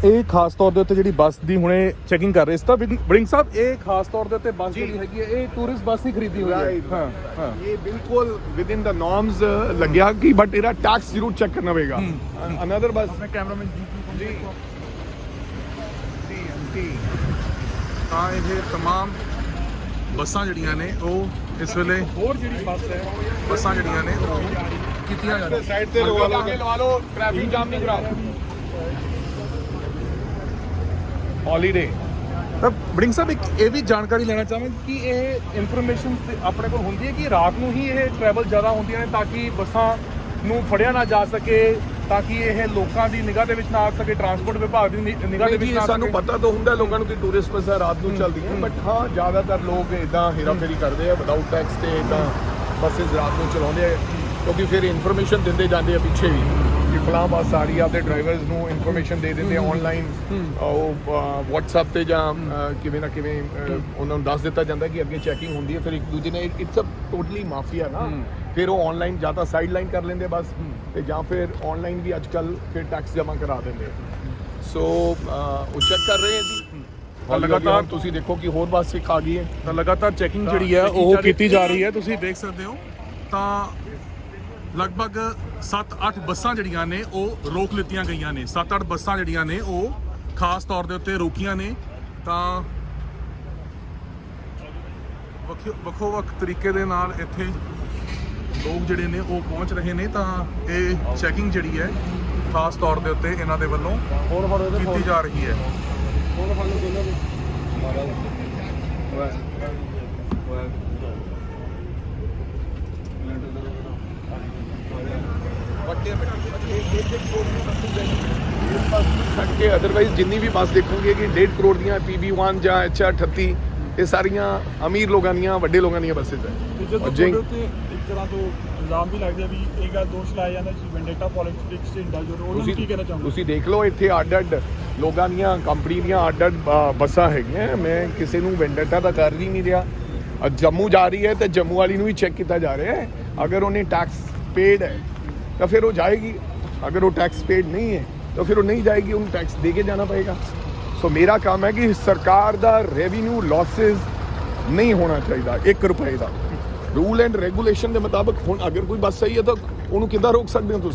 ਇਹ ਖਾਸ ਤੌਰ ਦੇ ਉੱਤੇ ਜਿਹੜੀ ਬੱਸ ਦੀ ਹੁਣੇ ਚੈਕਿੰਗ ਕਰ ਰਹੇ ਸੀ। ਤਾਂ ਵੜਿੰਗ ਸਾਹਿਬ ਇਹ ਖਾਸ ਤੌਰ ਦੇ ਉੱਤੇ ਬੱਸ ਜਿਹੜੀ ਹੈਗੀ ਹੈ ਇਹ ਟੂਰਿਸਟ ਬੱਸ ਹੀ ਖਰੀਦੀ ਹੋਈ ਹੈ। ਹਾਂ ਹਾਂ, ये बिल्कुल विद इन द नॉर्म्स लग गया कि बट इरा टैक्स जरूर चेक करना पड़ेगा। अनदर बस कैमरामैन जी ਤਾਂ ਇਹ तमाम ਬੱਸਾਂ ਜਿਹੜੀਆਂ ਨੇ ਉਹ ਇਸ ਵੇਲੇ और जी बस है ਬੱਸਾਂ ਜਿਹੜੀਆਂ ਨੇ ਉਹ ਕੀਤੀਆਂ ਜਾ ਰਹੀਆਂ। साइड से लगा लो, ट्रैफिक जाम नहीं कराओ। हॉलीडे ਤਾਂ ਵੜਿੰਗ ਸਾਹਿਬ ਇੱਕ ਇਹ ਵੀ ਜਾਣਕਾਰੀ ਲੈਣਾ ਚਾਹਾਂਗੇ ਕਿ ਇਹ ਇਨਫੋਰਮੇਸ਼ਨ ਆਪਣੇ ਕੋਲ ਹੁੰਦੀ ਹੈ ਕਿ ਰਾਤ ਨੂੰ ਹੀ ਇਹ ਟਰੈਵਲ ਜ਼ਿਆਦਾ ਹੁੰਦੀਆਂ ਨੇ ਤਾਂ ਕਿ ਬੱਸਾਂ ਨੂੰ ਫੜਿਆ ਨਾ ਜਾ ਸਕੇ, ਤਾਂ ਕਿ ਇਹ ਲੋਕਾਂ ਦੀ ਨਿਗਾਹ ਦੇ ਵਿੱਚ ਨਾ ਆ ਸਕੇ, ਟਰਾਂਸਪੋਰਟ ਵਿਭਾਗ ਦੀ ਨਿਗਾਹ ਦੇ ਵਿੱਚ ਨਾ ਆ ਸਾਨੂੰ ਸਕੇ। ਪਤਾ ਤਾਂ ਹੁੰਦਾ ਲੋਕਾਂ ਨੂੰ ਕਿ ਟੂਰਿਸਟ ਬੱਸਾਂ ਰਾਤ ਨੂੰ ਚੱਲਦੀਆਂ, ਬਟ ਹਾਂ ਜ਼ਿਆਦਾਤਰ ਲੋਕ ਇਦਾਂ ਹੇਰਾਫੇਰੀ ਕਰਦੇ ਆ ਵਿਦਆਊਟ ਟੈਕਸ ਤੇ ਇਦਾਂ ਬੱਸਿਸ ਰਾਤ ਨੂੰ ਚਲਾਉਂਦੇ ਆ, ਕਿਉਂਕਿ ਫਿਰ ਇਨਫੋਰਮੇਸ਼ਨ ਦਿੰਦੇ ਜਾਂਦੇ ਆ ਪਿੱਛੇ ਵੀ ਕਿ ਫਲਾਂ ਬੱਸ ਆ ਰਹੀ ਆ, ਆਪਦੇ ਡਰਾਈਵਰਸ ਨੂੰ ਇਨਫੋਰਮੇਸ਼ਨ ਦੇ ਦਿੰਦੇ ਆ ਆਨਲਾਈਨ, ਉਹ WhatsApp ਤੇ ਜਾਂ ਕਿਵੇਂ ਨਾ ਕਿਵੇਂ ਉਹਨਾਂ ਨੂੰ ਦੱਸ ਦਿੱਤਾ ਜਾਂਦਾ ਕਿ ਅੱਗੇ ਚੈਕਿੰਗ ਹੁੰਦੀ ਹੈ। ਫਿਰ ਇੱਕ ਦੂਜੇ ਨੇ ਇਟਸ ਅ ਟੋਟਲੀ ਮਾਫੀਆ ਨਾ, ਫਿਰ ਉਹ ਆਨਲਾਈਨ ਜਾਂ ਤਾਂ ਸਾਈਡ ਲਾਈਨ ਕਰ ਲੈਂਦੇ ਬਸ, ਤੇ ਜਾਂ ਫਿਰ ਆਨਲਾਈਨ ਵੀ ਅੱਜ ਕੱਲ ਫਿਰ ਟੈਕਸ ਜਮ੍ਹਾਂ ਕਰਾ ਦਿੰਦੇ ਆ। ਸੋ ਉਹ ਚੈੱਕ ਕਰ ਰਹੇ ਆ ਜੀ ਲਗਾਤਾਰ। ਤੁਸੀਂ ਦੇਖੋ ਕਿ ਹੋਰ ਬੱਸ ਇੱਕ ਆ ਗਈ ਹੈ, ਤਾਂ ਲਗਾਤਾਰ ਚੈਕਿੰਗ ਜਿਹੜੀ ਹੈ ਉਹ ਕੀਤੀ ਜਾ ਰਹੀ ਹੈ। ਤੁਸੀਂ ਦੇਖ ਸਕਦੇ ਹੋ ਤਾਂ ਲਗਭਗ 7-8 ਬੱਸਾਂ ਜਿਹੜੀਆਂ ਨੇ ਉਹ ਰੋਕ ਲਿੱਤੀਆਂ ਗਈਆਂ ਨੇ। 7-8 ਬੱਸਾਂ ਜਿਹੜੀਆਂ ਨੇ ਉਹ ਖਾਸ ਤੌਰ ਦੇ ਉੱਤੇ ਰੋਕੀਆਂ ਨੇ। ਤਾਂ ਵੱਖੋ ਵੱਖ ਤਰੀਕੇ ਦੇ ਨਾਲ ਇੱਥੇ ਲੋਕ ਜਿਹੜੇ ਨੇ ਉਹ ਪਹੁੰਚ ਰਹੇ ਨੇ। ਤਾਂ ਇਹ ਚੈਕਿੰਗ ਜਿਹੜੀ ਹੈ ਖਾਸ ਤੌਰ ਦੇ ਉੱਤੇ ਇਹਨਾਂ ਦੇ ਵੱਲੋਂ ਕੀਤੀ ਜਾ ਰਹੀ ਹੈ। अदरवाइज जिन्नी भी बस देखोगे कि 1.5 करोड़ ਦੀਆਂ PB1 ਜਾਂ HR38 ਇਹ ਸਾਰੀਆਂ ਅਮੀਰ ਲੋਕਾਂ ਦੀਆਂ ਵੱਡੇ ਲੋਕਾਂ ਦੀਆਂ ਬੱਸਿਸ ਹੈ। ਜਦੋਂ ਜੀ। ਤੁਹਾਡੇ ਉੱਤੇ ਇੱਕ ਤਰ੍ਹਾਂ ਤੋਂ ਇਲਜ਼ਾਮ ਵੀ ਲੱਗਦੇ ਆ ਵੀ ਇਹ ਗੱਲ ਦੋਸ਼ ਲਾਇਆ ਜਾਂਦਾ ਸੀ ਵੈਂਡੇਟਾ ਪੋਲਿਟਿਕਸ ਤੇ ਇੰਡਾ ਜੋ ਉਹਨਾਂ ਨੂੰ ਕੀ ਕਹਿਣਾ ਚਾਹੁੰਦੇ ਤੁਸੀਂ ਦੇਖ ਲਓ ਇੱਥੇ ਅੱਡ-ਅੱਡ ਲੋਕਾਂ ਦੀਆਂ ਕੰਪਨੀ ਦੀਆਂ ਅੱਡ-ਅੱਡ ਬੱਸਾਂ ਹੈਗੀਆਂ। ਮੈਂ ਕਿਸੇ ਨੂੰ ਵੈਂਡੇਟਾ ਤਾਂ ਕਰ ਹੀ ਨਹੀਂ ਰਿਹਾ। ਜੰਮੂ ਜਾ ਰਹੀ ਹੈ ਤੇ ਜੰਮੂ ਵਾਲੀ ਨੂੰ ਵੀ ਚੈੱਕ ਕੀਤਾ ਜਾ ਰਿਹਾ ਹੈ। ਅਗਰ ਉਹਨੇ ਟੈਕਸ ਪੇਡ ਹੈ ਤਾਂ ਫਿਰ ਉਹ ਜਾਏਗੀ, ਅਗਰ ਉਹ ਟੈਕਸ ਪੇਡ ਨਹੀਂ ਹੈ ਤਾਂ ਫਿਰ ਉਹ ਨਹੀਂ ਜਾਏਗੀ, ਉਹਨੂੰ ਟੈਕਸ ਦੇ ਕੇ ਜਾਣਾ ਪਏਗਾ। ਸੋ ਮੇਰਾ ਕੰਮ ਹੈ ਕਿ ਸਰਕਾਰ ਦਾ ਰੈਵਨਿਊ ਲਾਸਿਸ ਨਹੀਂ ਹੋਣਾ ਚਾਹੀਦਾ 1 ਰੁਪਏ ਦਾ। ਰੂਲ ਐਂਡ ਰੈਗੂਲੇਸ਼ਨ ਦੇ ਮੁਤਾਬਕ ਹੁਣ ਅਗਰ ਕੋਈ ਬੱਸ ਸਹੀ ਹੈ ਤਾਂ ਉਹਨੂੰ ਕਿੱਦਾਂ ਰੋਕ ਸਕਦੇ ਹੋ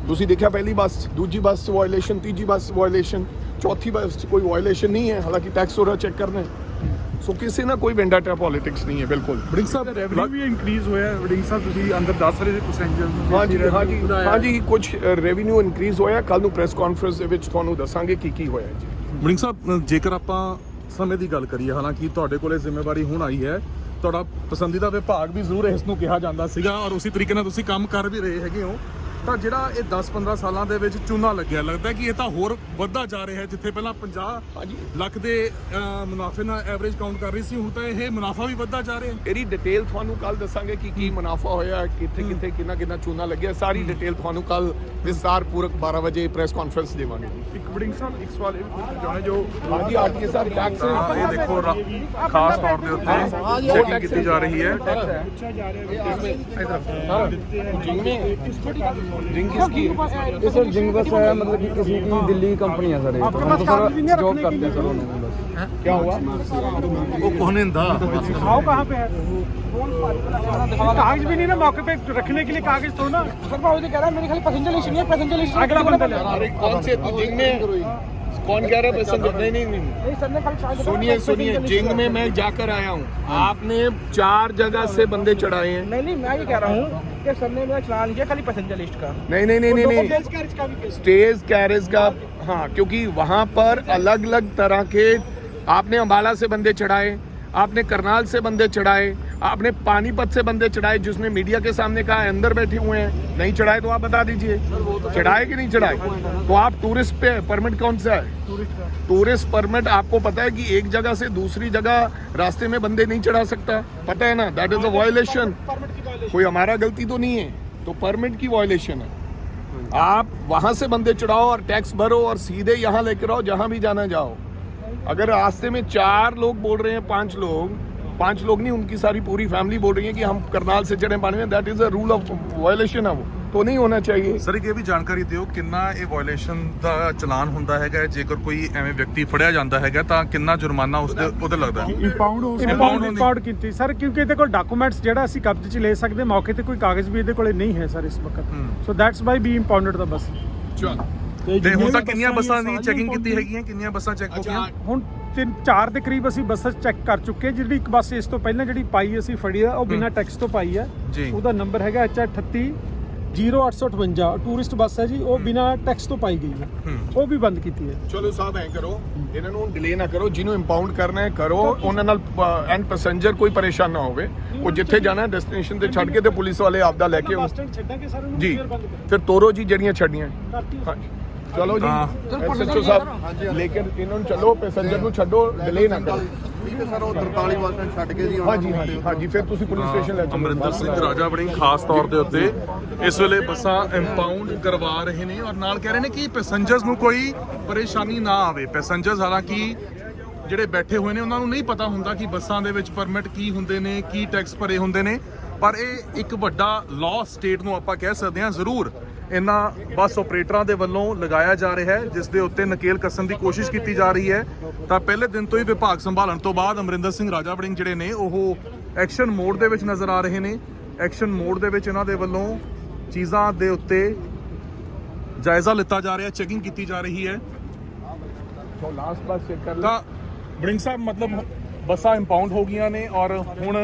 ਤੁਸੀਂ ਦੇਖਿਆ ਪਹਿਲੀ ਬੱਸ, ਦੂਜੀ ਬੱਸ 'ਚ ਵਾਇਲੇਸ਼ਨ, ਤੀਜੀ ਬੱਸ 'ਚ ਵਾਇਲੇਸ਼ਨ, ਚੌਥੀ ਬੱਸ 'ਚ ਕੋਈ ਵਾਇਲੇਸ਼ਨ ਨਹੀਂ ਹੈ, ਹਾਲਾਂਕਿ ਟੈਕਸ ਉਹਦਾ ਚੈੱਕ ਕਰਨਾ ਹੈ। ਸੋ ਕਿਸੇ ਨਾਲ ਕੋਈ ਵੈਂਡੇਟਾ ਪੋਲਿਟਿਕਸ ਨਹੀਂ ਹੈ ਬਿਲਕੁਲ। ਵੜਿੰਗ ਸਾਹਿਬ ਰੈਵਨਿਊ ਵੀ ਇਨਕਰੀਜ਼ ਹੋਇਆ ਵੜਿੰਗ ਸਾਹਿਬ ਤੁਸੀਂ ਅੰਦਰ ਦੱਸ ਰਹੇ ਸੀ ਪੈਸੇਂਜਰ ਨੂੰ ਹਾਂਜੀ ਕੁਝ ਰੈਵਨਿਊ ਇਨਕਰੀਜ਼ ਹੋਇਆ। ਕੱਲ ਨੂੰ ਪ੍ਰੈਸ ਕਾਨਫਰੰਸ ਦੇ ਵਿੱਚ ਤੁਹਾਨੂੰ ਦੱਸਾਂਗੇ ਕੀ ਹੋਇਆ ਜੀ। ਵੜਿੰਗ ਸਾਹਿਬ ਜੇਕਰ ਆਪਾਂ ਸਮੇਂ ਦੀ ਗੱਲ ਕਰੀਏ, ਹਾਲਾਂਕਿ ਤੁਹਾਡੇ ਕੋਲੇ ਜ਼ਿੰਮੇਵਾਰੀ ਹੁਣ ਆਈ ਹੈ, ਤੁਹਾਡਾ ਪਸੰਦੀਦਾ ਵਿਭਾਗ ਵੀ ਜ਼ਰੂਰ ਇਸ ਨੂੰ ਕਿਹਾ ਜਾਂਦਾ ਸੀਗਾ ਔਰ ਉਸੇ ਤਰੀਕੇ ਨਾਲ ਤੁਸੀਂ ਕੰਮ ਕਰ ਵੀ ਰਹੇ ਹੈਗੇ ਹੋ, ਤਾਂ ਜਿਹੜਾ ਇਹ 10-15 ਸਾਲਾਂ ਦੇ ਵਿੱਚ ਚੂਨਾ ਲੱਗਿਆ, ਲੱਗਦਾ ਕਿ ਇਹ ਤਾਂ ਹੋਰ ਵੱਧਦਾ ਜਾ ਰਿਹਾ ਹੈ। ਜਿੱਥੇ ਪਹਿਲਾਂ 50 ਲੱਖ ਦੇ ਮੁਨਾਫੇ ਨਾਲ ਐਵਰੇਜ ਕਾਊਂਟ ਕਰ ਰਹੀ ਸੀ, ਹੁਣ ਤਾਂ ਇਹ ਮੁਨਾਫਾ ਵੀ ਵੱਧਦਾ ਜਾ ਰਿਹਾ ਹੈ। ਇਹਦੀ ਡਿਟੇਲ ਤੁਹਾਨੂੰ ਕੱਲ ਦੱਸਾਂਗੇ ਕਿ ਕੀ ਮੁਨਾਫਾ ਹੋਇਆ, ਕਿੱਥੇ ਕਿੰਨਾ ਚੂਨਾ ਲੱਗਿਆ। ਸਾਰੀ ਡਿਟੇਲ ਤੁਹਾਨੂੰ ਕੱਲ ਵਿਸਤਾਰ ਪੂਰਕ 12 ਵਜੇ ਪ੍ਰੈਸ ਕਾਨਫਰੰਸ ਦੇਵਾਂਗੇ। ਇੱਕ ਵੜਿੰਗ ਸਾਹਿਬ ਇੱਕ ਸਵਾਲ ਇਹ ਵੀ ਪੁੱਛਣਾ ਚਾਹੁੰਦੇ ਜੋ ਹਾਂਜੀ ਆਰਟੀਏ ਸਾਹਿਬ ਟੈਕਸ ਇਹ ਦੇਖੋ ਖਾਸ ਤੌਰ ਦੇ ਉੱਤੇ ਚੈਕਿੰਗ ਕੀਤੀ ਜਾ ਰਹੀ ਹੈ। ਪੁੱਛਿਆ ਜਾ ਰਿਹਾ जिंग किसकी है? ये सर जिंग बस है, मतलब कि किसी की दिल्ली कंपनी है सर। हम तो सर जॉब करते हैं सर उन्होंने बस। क्या हुआ? वो कौन इंदा आओ कहाँ पे है कागज भी नहीं ना मौके पे रखने के लिए, कागज तो ना सर मैं वही कह रहा है, मेरे खाली पैसेंजर लिस्ट नहीं है, पैसेंजर लिस्ट अगला बंदा ले। अरे कौन से जिंग में कौन कह रहा है पैसेंजर? नहीं सर ने खाली सुनिए जिंग में मैं जाकर आया हूँ। आपने 4 जगह से बंदे चढ़ाए हैं। नहीं मैं ये कह रहा हूँ कि सर ने मेरा चलान लिया खाली पैसेंजर लिस्ट का। नहीं स्टेज कैरेज का। हाँ, क्योंकि वहाँ पर अलग अलग तरह के आपने अम्बाला से बंदे चढ़ाए, आपने करनाल से बंदे चढ़ाए, आपने पानीपत से बंदे चढ़ाए, जिसने मीडिया के सामने कहा अंदर बैठे हुए हैं। नहीं चढ़ाए तो आप बता दीजिए, चढ़ाए कि नहीं चढ़ाए। तो आप टूरिस्ट पे परमिट कौन सा है? टूरिस्ट परमिट आपको पता है कि एक जगह से दूसरी जगह रास्ते में बंदे नहीं चढ़ा सकता, पता है ना? That is a violation. कोई हमारा गलती तो नहीं है, तो परमिट की वायलेशन है। आप वहां से बंदे चढ़ाओ और टैक्स भरो और सीधे यहाँ लेकर आओ, जहां भी जाना जाओ। अगर रास्ते में 4 लोग बोल रहे हैं, 5 लोग नहीं, उनकी सारी पूरी फैमिली बोल रही है कि हम करनाल से चढ़े पानी में, that is a rule of violation है, वो तो नहीं होना चाहिए। ਸਰ ਇਹ ਵੀ ਜਾਣਕਾਰੀ ਦਿਓ ਕਿੰਨਾ ਇਹ ਵਾਇਲੇਸ਼ਨ ਦਾ ਚਲਾਨ ਹੁੰਦਾ ਹੈਗਾ, ਜੇਕਰ ਕੋਈ ਐਵੇਂ ਵਿਅਕਤੀ ਫੜਿਆ ਜਾਂਦਾ ਹੈਗਾ ਤਾਂ ਕਿੰਨਾ ਜੁਰਮਾਨਾ ਉਹਦੇ ਲੱਗਦਾ ਹੈ? ਇੰਪਾਊਂਡ ਕੀਤੀ ਸਰ, ਕਿਉਂਕਿ ਇਹਦੇ ਕੋਲ ਡਾਕੂਮੈਂਟਸ ਜਿਹੜਾ ਅਸੀਂ ਕਬਜ਼ੇ 'ਚ ਲੈ ਸਕਦੇ, ਮੌਕੇ ਤੇ ਕੋਈ ਕਾਗਜ਼ ਵੀ ਇਹਦੇ ਕੋਲੇ ਨਹੀਂ ਹੈ ਸਰ ਇਸ ਵਕਤ। ਸੋ ਦੈਟਸ ਵਾਈ ਵੀ ਇੰਪਾਊਂਡਡ ਦਾ ਬੱਸ। ਤੇ ਹੁਣ ਤੱਕ ਕਿੰਨੀਆਂ ਬੱਸਾਂ ਦੀ ਚੈਕਿੰਗ ਕੀਤੀ ਹੈਗੀਆਂ, ਕਿੰਨੀਆਂ ਬੱਸਾਂ ਚੈੱਕ ਹੋ ਗਈਆਂ? ਹੁਣ 3-4 ਦੇ ਕਰੀਬ ਅਸੀਂ ਬੱਸਾਂ ਚੈੱਕ ਕਰ ਚੁੱਕੇ। ਜਿਹੜੀ ਇੱਕ ਬੱਸ ਇਸ ਤੋਂ ਪਹਿਲਾਂ ਜਿਹੜੀ ਪਾਈ ਅਸੀਂ ਫੜੀ ਆ, ਉਹ ਬਿਨਾਂ ਟੈਕਸ ਤੋਂ ਪਾਈ ਹੈ। ਉਹਦਾ ਨੰਬਰ ਹੈਗਾ HR38 0858, ਟੂਰਿਸਟ ਬੱਸ ਹੈ ਜੀ, ਉਹ ਬਿਨਾਂ ਟੈਕਸ ਤੋਂ ਪਾਈ ਗਈ ਹੈ, ਉਹ ਵੀ ਬੰਦ ਕੀਤੀ ਹੈ। ਚਲੋ ਸਾਹਿਬ ਐਂ ਕਰੋ, ਇਹਨਾਂ ਨੂੰ ਡਿਲੇ ਨਾ ਕਰੋ, ਜਿਹਨੂੰ ਇੰਪਾਊਂਡ ਕਰਨਾ ਹੈ ਕਰੋ, ਉਹਨਾਂ ਨਾਲ ਐਂਡ ਪੈਸੇਂਜਰ ਕੋਈ ਪਰੇਸ਼ਾਨ ਨਾ ਹੋਵੇ। ਉਹ ਜਿੱਥੇ ਜਾਣਾ ਡੈਸਟੀਨੇਸ਼ਨ ਤੇ ਛੱਡ ਕੇ ਤੇ ਪੁਲਿਸ ਵਾਲੇ ਆਪਦਾ ਲੈ ਕੇ ਬੱਸ ਸਟੈਂਡ ਛੱਡਾਂਗੇ ਸਰ ਉਹਨੂੰ, ਜੀ ਫਿਰ ਬੰਦ ਕਰ ਫਿਰ ਤੋਰੋ ਜੀ ਜਿਹੜੀਆਂ ਛੱਡੀਆਂ। ਕਰਤੀ ਹਾਂਜੀ ਚਲੋ ਜੀ SHO ਸਾਹਿਬ ਲੇਕਿਨ ਇਹਨਾਂ ਨੂੰ ਚਲੋ, ਪੈਸੇਂਜਰ ਨੂੰ ਛੱਡੋ, ਡਿਲੇ ਨਾ ਕਰੋ। ਸਰ ਉਹ 43 ਬੱਸ ਸਟੈਂਡ ਛੱਡ ਕੇ ਜੀ ਹਾਂਜੀ ਫਿਰ ਤੁਸੀਂ ਪੁਲਿਸ ਸਟੇਸ਼ਨ ਲੈ ਚਲੋ। ਅਮਰਿੰਦਰ ਸਿੰਘ ਰਾਜਾ ਵੜਿੰਗ ਖਾਸ ਤੌਰ ਦੇ ਉੱਤੇ ਇਸ ਵੇਲੇ ਬੱਸਾਂ ਇੰਪਾਊਂਡ ਕਰਵਾ ਰਹੇ ਨੇ ਔਰ ਨਾਲ ਕਹਿ ਰਹੇ ਨੇ ਕਿ ਪੈਸੇਂਜਰਸ ਨੂੰ ਕੋਈ ਪਰੇਸ਼ਾਨੀ ਨਾ ਆਵੇ। ਪੈਸੇਂਜਰਸ ਹਾਲਾਂਕਿ ਜਿਹੜੇ ਬੈਠੇ ਹੋਏ ਨੇ ਉਹਨਾਂ ਨੂੰ ਨਹੀਂ ਪਤਾ ਹੁੰਦਾ ਕਿ ਬੱਸਾਂ ਦੇ ਵਿੱਚ ਪਰਮਿਟ ਕੀ ਹੁੰਦੇ ਨੇ, ਕੀ ਟੈਕਸ ਭਰੇ ਹੁੰਦੇ ਨੇ, ਪਰ ਇਹ ਇੱਕ ਵੱਡਾ ਲਾਅ ਸਟੇਟ ਨੂੰ ਆਪਾਂ ਕਹਿ ਸਕਦੇ ਹਾਂ ਜ਼ਰੂਰ ਇਹਨਾਂ ਬੱਸ ਆਪਰੇਟਰਾਂ ਦੇ ਵੱਲੋਂ ਲਗਾਇਆ ਜਾ ਰਿਹਾ ਹੈ, ਜਿਸ ਦੇ ਉੱਤੇ ਨਕੇਲ ਕੱਸਣ ਦੀ ਕੋਸ਼ਿਸ਼ ਕੀਤੀ ਜਾ ਰਹੀ ਹੈ। ਤਾਂ ਪਹਿਲੇ ਦਿਨ ਤੋਂ ਹੀ ਵਿਭਾਗ ਸੰਭਾਲਣ ਤੋਂ ਬਾਅਦ ਅਮਰਿੰਦਰ ਸਿੰਘ ਰਾਜਾ ਵੜਿੰਗ ਜਿਹੜੇ ਨੇ ਉਹ ਐਕਸ਼ਨ ਮੋਡ ਦੇ ਵਿੱਚ ਨਜ਼ਰ ਆ ਰਹੇ ਨੇ। ਐਕਸ਼ਨ ਮੋਡ ਦੇ ਵਿੱਚ ਇਹਨਾਂ ਦੇ ਵੱਲੋਂ ਚੀਜ਼ਾਂ ਦੇ ਉੱਤੇ ਜਾਇਜ਼ਾ ਲਿੱਤਾ ਜਾ ਰਿਹਾ, ਚੈਕਿੰਗ ਕੀਤੀ ਜਾ ਰਹੀ ਹੈ। तो लास्ट बात चेक कर ਤਾਂ ਵੜਿੰਗ ਸਾਹਿਬ ਮਤਲਬ ਬੱਸਾਂ ਇੰਪਾਊਂਡ ਹੋ ਗਈਆਂ ਨੇ ਔਰ ਹੁਣ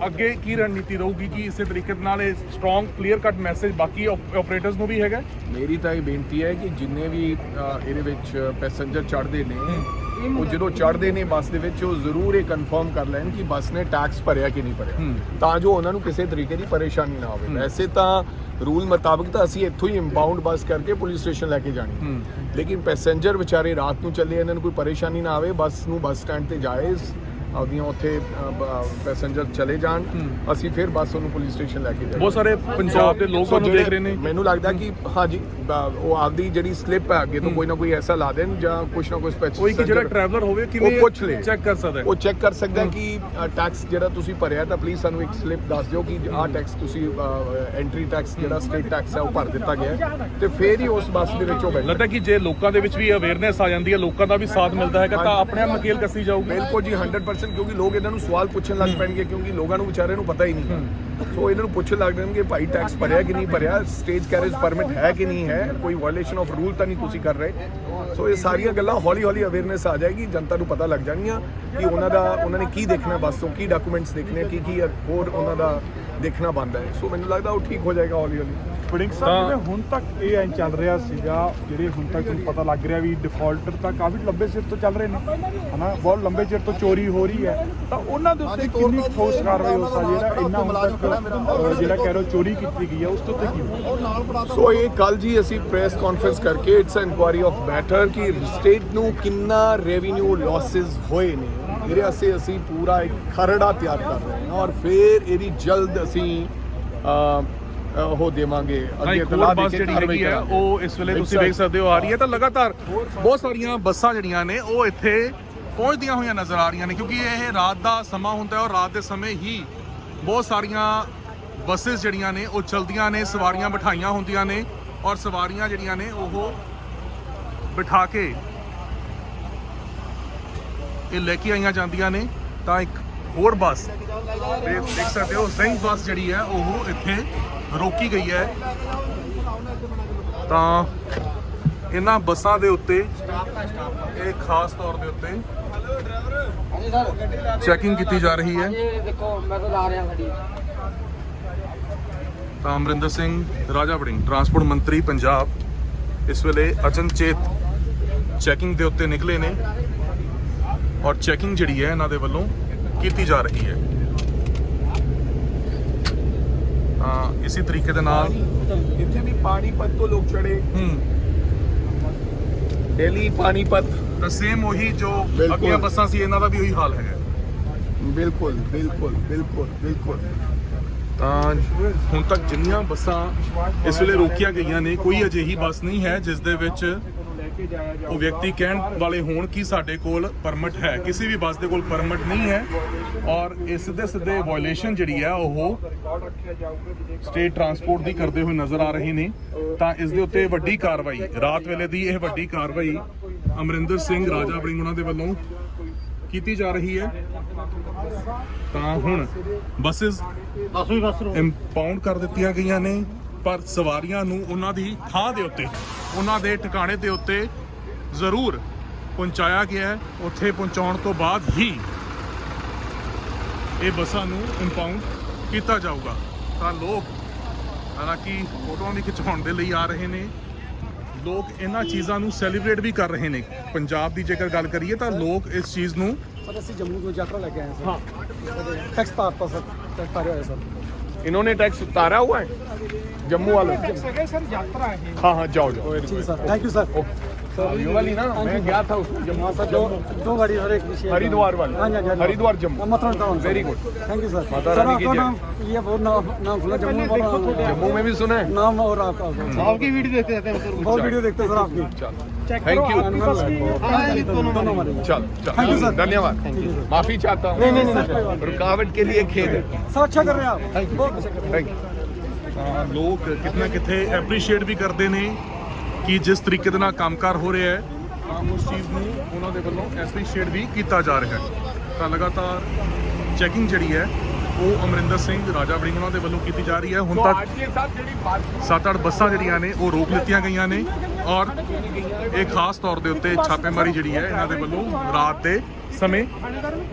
ਅੱਗੇ ਕੀ ਰਣਨੀਤੀ ਰਹੂਗੀ ਕਿ ਇਸੇ ਤਰੀਕੇ ਨਾਲ ਇਹ ਸਟਰੋਂਗ ਕਲੀਅਰ ਕੱਟ ਮੈਸੇਜ ਬਾਕੀ ਆਪਰੇਟਰਸ ਨੂੰ ਵੀ ਹੈਗਾ? ਮੇਰੀ ਤਾਂ ਇਹ ਬੇਨਤੀ ਹੈ ਕਿ ਜਿੰਨੇ ਵੀ ਇਹਦੇ ਵਿੱਚ ਪੈਸੇਂਜਰ ਚੜ੍ਹਦੇ ਨੇ, ਉਹ ਜਦੋਂ ਚੜ੍ਹਦੇ ਨੇ ਬੱਸ ਦੇ ਵਿੱਚ, ਉਹ ਜ਼ਰੂਰ ਇਹ ਕਨਫਰਮ ਕਰ ਲੈਣ ਕਿ ਬੱਸ ਨੇ ਟੈਕਸ ਭਰਿਆ ਕਿ ਨਹੀਂ ਭਰਿਆ, ਤਾਂ ਜੋ ਉਹਨਾਂ ਨੂੰ ਕਿਸੇ ਤਰੀਕੇ ਦੀ ਪਰੇਸ਼ਾਨੀ ਨਾ ਹੋਵੇ। ਵੈਸੇ ਤਾਂ ਰੂਲ ਮੁਤਾਬਕ ਤਾਂ ਅਸੀਂ ਇੱਥੋਂ ਹੀ ਇੰਪਾਊਂਡ ਬੱਸ ਕਰਕੇ ਪੁਲਿਸ ਸਟੇਸ਼ਨ ਲੈ ਕੇ ਜਾਣੀ, ਲੇਕਿਨ ਪੈਸੇਂਜਰ ਵਿਚਾਰੇ ਰਾਤ ਨੂੰ ਚੱਲੇ, ਇਹਨਾਂ ਨੂੰ ਕੋਈ ਪਰੇਸ਼ਾਨੀ ਨਾ ਆਵੇ, ਬੱਸ ਨੂੰ ਬੱਸ ਸਟੈਂਡ ਤੇ ਜਾਏ, ਆਪਦੀਆਂ ਉੱਥੇ ਪੈਸੇਂਜਰ ਚਲੇ ਜਾਣ, ਅਸੀਂ ਫਿਰ ਬੱਸ ਉਹਨੂੰ ਪੁਲਿਸ ਸਟੇਸ਼ਨ ਲੈ ਕੇ ਜਾਈਏ। ਬਹੁਤ ਸਾਰੇ ਪੰਜਾਬ ਦੇ ਲੋਕ ਤੁਹਾਨੂੰ ਦੇਖ ਰਹੇ ਨੇ। ਮੈਨੂੰ ਲੱਗਦਾ ਕਿ ਹਾਂਜੀ ਉਹ ਆਪਦੀ ਜਿਹੜੀ ਸਲਿੱਪ ਹੈ ਅੱਗੇ ਤੋਂ ਕੋਈ ਨਾ ਕੋਈ ਐਸਾ ਲਾ ਦੇਣ ਜਾਂ ਕੁਛ ਨਾ ਕੁਛ ਸਪੈਸ਼ਲ ਕੋਈ ਕਿ ਜਿਹੜਾ ਟਰੈਵਲਰ ਹੋਵੇ ਕਿਵੇਂ ਪੁੱਛ ਲੇ, ਚੈੱਕ ਕਰ ਸਕਦਾ ਹੈ। ਉਹ ਚੈੱਕ ਕਰ ਸਕਦਾ ਕਿ ਟੈਕਸ ਜਿਹੜਾ ਤੁਸੀਂ ਭਰਿਆ ਤਾਂ ਪਲੀਜ਼ ਸਾਨੂੰ ਇੱਕ ਸਲਿੱਪ ਦੱਸ ਦਿਓ ਕਿ ਆਹ ਟੈਕਸ ਤੁਸੀਂ ਐਂਟਰੀ ਟੈਕਸ ਜਿਹੜਾ ਸਟੇਟ ਟੈਕਸ ਹੈ ਉਹ ਭਰ ਦਿੱਤਾ ਗਿਆ ਹੈ, ਤੇ ਫਿਰ ਹੀ ਉਸ ਬੱਸ ਦੇ ਵਿੱਚ ਉਹ ਬੈਠੇ। ਲੱਗਦਾ ਕਿ ਜੇ ਲੋਕਾਂ ਦੇ ਵਿੱਚ ਵੀ ਅਵੇਅਰਨੈਸ ਆ ਜਾਂਦੀ ਹੈ, ਲੋਕਾਂ ਦਾ ਵੀ ਸਾਥ ਮਿਲਦਾ ਹੈਗਾ ਤਾਂ ਆਪਣੇ ਆਪ ਨਕੇਲ ਕੱਸੀ ਜਾਊਗੀ। ਬਿਲਕੁਲ ਜੀ 100%, ਕਿਉਂਕਿ ਲੋਕ ਇਹਨਾਂ ਨੂੰ ਸਵਾਲ ਪੁੱਛਣ ਲੱਗ ਪੈਣਗੇ, ਕਿਉਂਕਿ ਲੋਕਾਂ ਨੂੰ ਵਿਚਾਰਿਆਂ ਨੂੰ ਪਤਾ ਹੀ ਨਹੀਂ। ਸੋ ਇਹਨਾਂ ਨੂੰ ਪੁੱਛਣ ਲੱਗ ਜਾਣਗੇ ਭਾਈ ਟੈਕਸ ਭਰਿਆ ਕਿ ਨਹੀਂ ਭਰਿਆ, ਸਟੇਜ ਕੈਰੇਜ ਪਰਮਿਟ ਹੈ ਕਿ ਨਹੀਂ ਹੈ, ਕੋਈ ਵਾਇਓਲੇਸ਼ਨ ਆਫ ਰੂਲ ਤਾਂ ਨਹੀਂ ਤੁਸੀਂ ਕਰ ਰਹੇ। ਸੋ ਇਹ ਸਾਰੀਆਂ ਗੱਲਾਂ ਹੌਲੀ ਹੌਲੀ ਅਵੇਅਰਨੈਸ ਆ ਜਾਏਗੀ, ਜਨਤਾ ਨੂੰ ਪਤਾ ਲੱਗ ਜਾਣੀਆਂ ਕਿ ਉਹਨਾਂ ਨੇ ਕੀ ਦੇਖਣਾ ਬੱਸ ਤੋਂ, ਕੀ ਡਾਕੂਮੈਂਟਸ ਦੇਖਣੇ, ਕੀ ਹੋਰ ਉਹਨਾਂ ਦਾ ਦੇਖਣਾ ਬਣਦਾ ਹੈ। ਸੋ ਮੈਨੂੰ ਲੱਗਦਾ ਉਹ ਠੀਕ ਹੋ ਜਾਏਗਾ ਹੌਲੀ ਹੌਲੀ। ਵੜਿੰਗ ਸਾਹਿਬ, ਜਿਵੇਂ ਹੁਣ ਤੱਕ ਇਹ ਐਂ ਚੱਲ ਰਿਹਾ ਸੀਗਾ, ਜਿਹੜੇ ਹੁਣ ਤੱਕ ਤੁਹਾਨੂੰ ਪਤਾ ਲੱਗ ਰਿਹਾ ਵੀ ਡਿਫਾਲਟਰ ਤਾਂ ਕਾਫੀ ਲੰਬੇ ਚਿਰ ਤੋਂ ਚੱਲ ਰਹੇ ਨੇ, ਹਨਾ, ਬਹੁਤ ਲੰਬੇ ਚਿਰ ਤੋਂ ਚੋਰੀ ਹੋ ਰਹੀ ਹੈ, ਤਾਂ ਉਹਨਾਂ ਦੇ ਉੱਤੇ ਕਿੰਨੀ ਠੋਸ ਕਾਰਵਾਈ ਹੋ ਸਕਦੀ ਹੈ? ਇੰਨਾ ਹੁਣ ਤੱਕ ਜਿਹੜਾ ਕਹਿ ਰਹੇ ਚੋਰੀ ਕੀਤੀ ਗਈ ਹੈ ਉਸ ਤੋਂ ਉੱਤੇ ਕੀ? ਸੋ ਇਹ ਕੱਲ ਜੀ ਅਸੀਂ ਪ੍ਰੈਸ ਕਾਨਫਰੰਸ ਕਰਕੇ ਇਟਸ ਇਨਕੁਆਇਰੀ ਆਫ ਮੈਟਰ ਕਿ ਸਟੇਟ ਨੂੰ ਕਿੰਨਾ ਰੈਵਨਿਊ ਲਾਸਿਸ ਹੋਏ ਨੇ, ਇਹਦੇ ਵਾਸਤੇ ਅਸੀਂ ਪੂਰਾ ਇੱਕ ਖਰੜਾ ਤਿਆਰ ਕਰ ਰਹੇ ਹਾਂ, ਔਰ ਫਿਰ ਇਹਦੀ ਜਲਦ ਅਸੀਂ ਉਹ ਦੇਵਾਂਗੇ ਅੱਗੇ ਇਤਲਾਹ ਦੇ ਕੇ ਜਿਹੜੀ ਕਾਰਵਾਈ ਹੈਗੀ ਹੈ ਉਹ ਇਸ ਵੇਲੇ ਤੁਸੀਂ ਦੇਖ ਸਕਦੇ ਹੋ ਆ ਰਹੀ ਹੈ। ਤਾਂ ਲਗਾਤਾਰ ਬਹੁਤ ਸਾਰੀਆਂ ਬੱਸਾਂ ਜਿਹੜੀਆਂ ਨੇ ਉਹ ਇੱਥੇ ਪਹੁੰਚਦੀਆਂ ਹੋਈਆਂ ਨਜ਼ਰ ਆ ਰਹੀਆਂ ਨੇ, ਕਿਉਂਕਿ ਇਹ ਰਾਤ ਦਾ ਸਮਾਂ ਹੁੰਦਾ ਹੈ ਔਰ ਰਾਤ ਦੇ ਸਮੇਂ ਹੀ ਬਹੁਤ ਸਾਰੀਆਂ ਬੱਸਸ ਜਿਹੜੀਆਂ ਨੇ ਉਹ ਚਲਦੀਆਂ ਨੇ, ਸਵਾਰੀਆਂ ਬਿਠਾਈਆਂ ਹੁੰਦੀਆਂ ਨੇ ਔਰ ਸਵਾਰੀਆਂ ਜਿਹੜੀਆਂ ਨੇ ਉਹ ਬਿਠਾ ਕੇ ਇਹ ਲੈ ਕੇ ਆਈਆਂ ਜਾਂਦੀਆਂ ਨੇ। ਤਾਂ ਇੱਕ ਹੋਰ ਬੱਸ ਦੇਖ ਸਕਦੇ ਹੋ, ਸਿੰਘ ਬੱਸ ਜਿਹੜੀ ਹੈ ਉਹ ਇੱਥੇ ਰੋਕੀ ਗਈ ਹੈ। ਤਾਂ ਇਹਨਾਂ ਬੱਸਾਂ ਦੇ ਉੱਤੇ ਇਹ ਖਾਸ ਤੌਰ ਦੇ ਉੱਤੇ ਚੈਕਿੰਗ ਕੀਤੀ ਜਾ ਰਹੀ ਹੈ। ਦੇਖੋ ਮੈਂ ਤਾਂ ਲਾ ਰਿਹਾ ਗੱਡੀ। ਤਾਂ ਅਮਰਿੰਦਰ ਸਿੰਘ ਰਾਜਾ ਵੜਿੰਗ ਟਰਾਂਸਪੋਰਟ ਮੰਤਰੀ ਪੰਜਾਬ ਇਸ ਵੇਲੇ ਅਚਨਚੇਤ ਚੈਕਿੰਗ ਦੇ ਉੱਤੇ ਨਿਕਲੇ ਨੇ ਔਰ ਚੈਕਿੰਗ ਜਿਹੜੀ ਹੈ ਇਹਨਾਂ ਦੇ ਵੱਲੋਂ ਕੀਤੀ ਜਾ ਰਹੀ ਹੈ। ਇਸੇ ਤਰੀਕੇ ਦੇ ਨਾਲ ਇੱਥੇ ਵੀ ਪਾਣੀਪਤ ਤੋਂ ਲੋਕ ਚੜੇ, ਦਿੱਲੀ ਪਾਣੀਪਤ ਤਾਂ ਸੇਮ ਉਹੀ ਜੋ ਬਿਲਕੁਲ। ਅੱਗੀਆਂ ਬੱਸਾਂ ਸੀ ਇਹਨਾਂ ਦਾ ਵੀ ਉਹੀ ਹਾਲ ਹੈਗਾ। ਬਿਲਕੁਲ ਬਿਲਕੁਲ ਬਿਲਕੁਲ ਬਿਲਕੁਲ। ਤਾਂ ਹੁਣ ਤੱਕ ਜਿੰਨੀਆਂ ਬੱਸਾਂ ਇਸ ਵੇਲੇ ਰੋਕੀਆਂ ਗਈਆਂ ਨੇ, ਕੋਈ ਅਜਿਹੀ ਬੱਸ ਨਹੀਂ ਹੈ ਜਿਸ ਦੇ ਵਿੱਚ ਉਹ ਵਿਅਕਤੀ ਕਹਿਣ ਵਾਲੇ ਹੋਣ ਕਿ ਸਾਡੇ ਕੋਲ ਪਰਮਿਟ ਹੈ। ਕਿਸੇ ਵੀ ਬੱਸ ਦੇ ਕੋਲ ਪਰਮਿਟ ਨਹੀਂ ਹੈ ਔਰ ਇਸ ਦੇ ਸਿੱਧੇ ਵਾਇਓਲੇਸ਼ਨ ਜਿਹੜੀ ਹੈ ਉਹ ਸਟੇਟ ਟਰਾਂਸਪੋਰਟ ਦੀ ਕਰਦੇ ਹੋਏ ਨਜ਼ਰ ਆ ਰਹੇ ਨੇ। ਤਾਂ ਇਸ ਦੇ ਉੱਤੇ ਵੱਡੀ ਕਾਰਵਾਈ, ਰਾਤ ਵੇਲੇ ਦੀ ਇਹ ਵੱਡੀ ਕਾਰਵਾਈ ਅਮਰਿੰਦਰ ਸਿੰਘ ਰਾਜਾ ਵੜਿੰਗ ਉਹਨਾਂ ਦੇ ਵੱਲੋਂ ਕੀਤੀ ਜਾ ਰਹੀ ਹੈ। ਤਾਂ ਹੁਣ ਬੱਸਸ ਇੰਪਾਊਂਡ ਕਰ ਦਿੱਤੀਆਂ ਗਈਆਂ ਨੇ, ਪਰ ਸਵਾਰੀਆਂ ਨੂੰ ਉਹਨਾਂ ਦੀ ਥਾਂ ਦੇ ਉੱਤੇ, ਉਹਨਾਂ ਦੇ ਟਿਕਾਣੇ ਦੇ ਉੱਤੇ ਜ਼ਰੂਰ ਪਹੁੰਚਾਇਆ ਗਿਆ ਹੈ। ਉੱਥੇ ਪਹੁੰਚਾਉਣ ਤੋਂ ਬਾਅਦ ਹੀ ਇਹ ਬੱਸਾਂ ਨੂੰ ਇੰਪਾਊਂਡ ਕੀਤਾ ਜਾਊਗਾ। ਤਾਂ ਲੋਕ ਹਾਲਾਂਕਿ ਫੋਟੋਆਂ ਵੀ ਖਿਚਾਉਣ ਦੇ ਲਈ ਆ ਰਹੇ ਨੇ, ਲੋਕ ਇਹਨਾਂ ਚੀਜ਼ਾਂ ਨੂੰ ਸੈਲੀਬ੍ਰੇਟ ਵੀ ਕਰ ਰਹੇ ਨੇ। ਪੰਜਾਬ ਦੀ ਜੇਕਰ ਗੱਲ ਕਰੀਏ ਤਾਂ ਲੋਕ ਇਸ ਚੀਜ਼ ਨੂੰ ਸਰ ਅਸੀਂ ਜੰਮੂ ਤੋਂ ਯਾਤਰਾ ਲੈ ਕੇ ਆਏ ਸਰ। ਹਾਂ ਟੈਕਸ ਪਾਤਾ ਸਰ, ਟੈਕਸ ਪਾਰਿਆ ਹੋਇਆ ਸਰ। इन्होंने टैक्स उतारा हुआ है जम्मू वालों से? सर यात्रा है। हाँ हाँ जाओ जाओ। जी सर, थैंक यू सर। ये वाली ना मैं गया था उसमें जम्मू हाँ सर, दो गाड़ी हर एक विषय। हरिद्वार वाली। हाँ जी, Haridwar Jammu. Mathura town. Very good, thank you sir. Mata Rani की जय। ये बहुत नाम सुना जम्मू। जम्मू में भी सुना है नाम और आपका आपकी वीडियो देखते रहते हैं सर। बहुत वीडियो देखते हैं सर आपकी। Thank you. चल Thank you, sir. धन्यवाद, माफी चाहता हूँ। नहीं, रुकावट के लिए खेद है। सर अच्छा कर रहे हैं आप, बहुत अच्छा कर रहे हैं। Thank you. ਲੋਕ ਕਿਤਨਾ ਕਿਤੇ ਐਪਰੀਸ਼ੀਏਟ ਵੀ ਕਰਦੇ ਨੇ ਕਿ ਜਿਸ ਤਰੀਕੇ ਦੇ ਨਾਲ ਕੰਮਕਾਰ ਹੋ ਰਿਹਾ ਹੈ, ਤਾਂ ਉਸ ਚੀਜ਼ ਨੂੰ ਉਹਨਾਂ ਦੇ ਵੱਲੋਂ ਐਪਰੀਸ਼ੀਏਟ ਵੀ ਕੀਤਾ ਜਾ ਰਿਹਾ ਹੈ। ਤਾਂ ਲਗਾਤਾਰ ਚੈਕਿੰਗ ਜਿਹੜੀ ਹੈ ਉਹ ਅਮਰਿੰਦਰ ਸਿੰਘ ਰਾਜਾ ਵੜਿੰਗ ਉਹਨਾਂ ਦੇ ਵੱਲੋਂ ਕੀਤੀ ਜਾ ਰਹੀ ਹੈ। ਹੁਣ ਤੱਕ 7-8 ਬੱਸਾਂ ਜਿਹੜੀਆਂ ਨੇ ਉਹ ਰੋਕ ਲਿੱਤੀਆਂ ਗਈਆਂ ਨੇ ਔਰ ਇਹ ਖਾਸ ਤੌਰ ਦੇ ਉੱਤੇ ਛਾਪੇਮਾਰੀ ਜਿਹੜੀ ਹੈ ਇਹਨਾਂ ਦੇ ਵੱਲੋਂ ਰਾਤ ਦੇ ਸਮੇਂ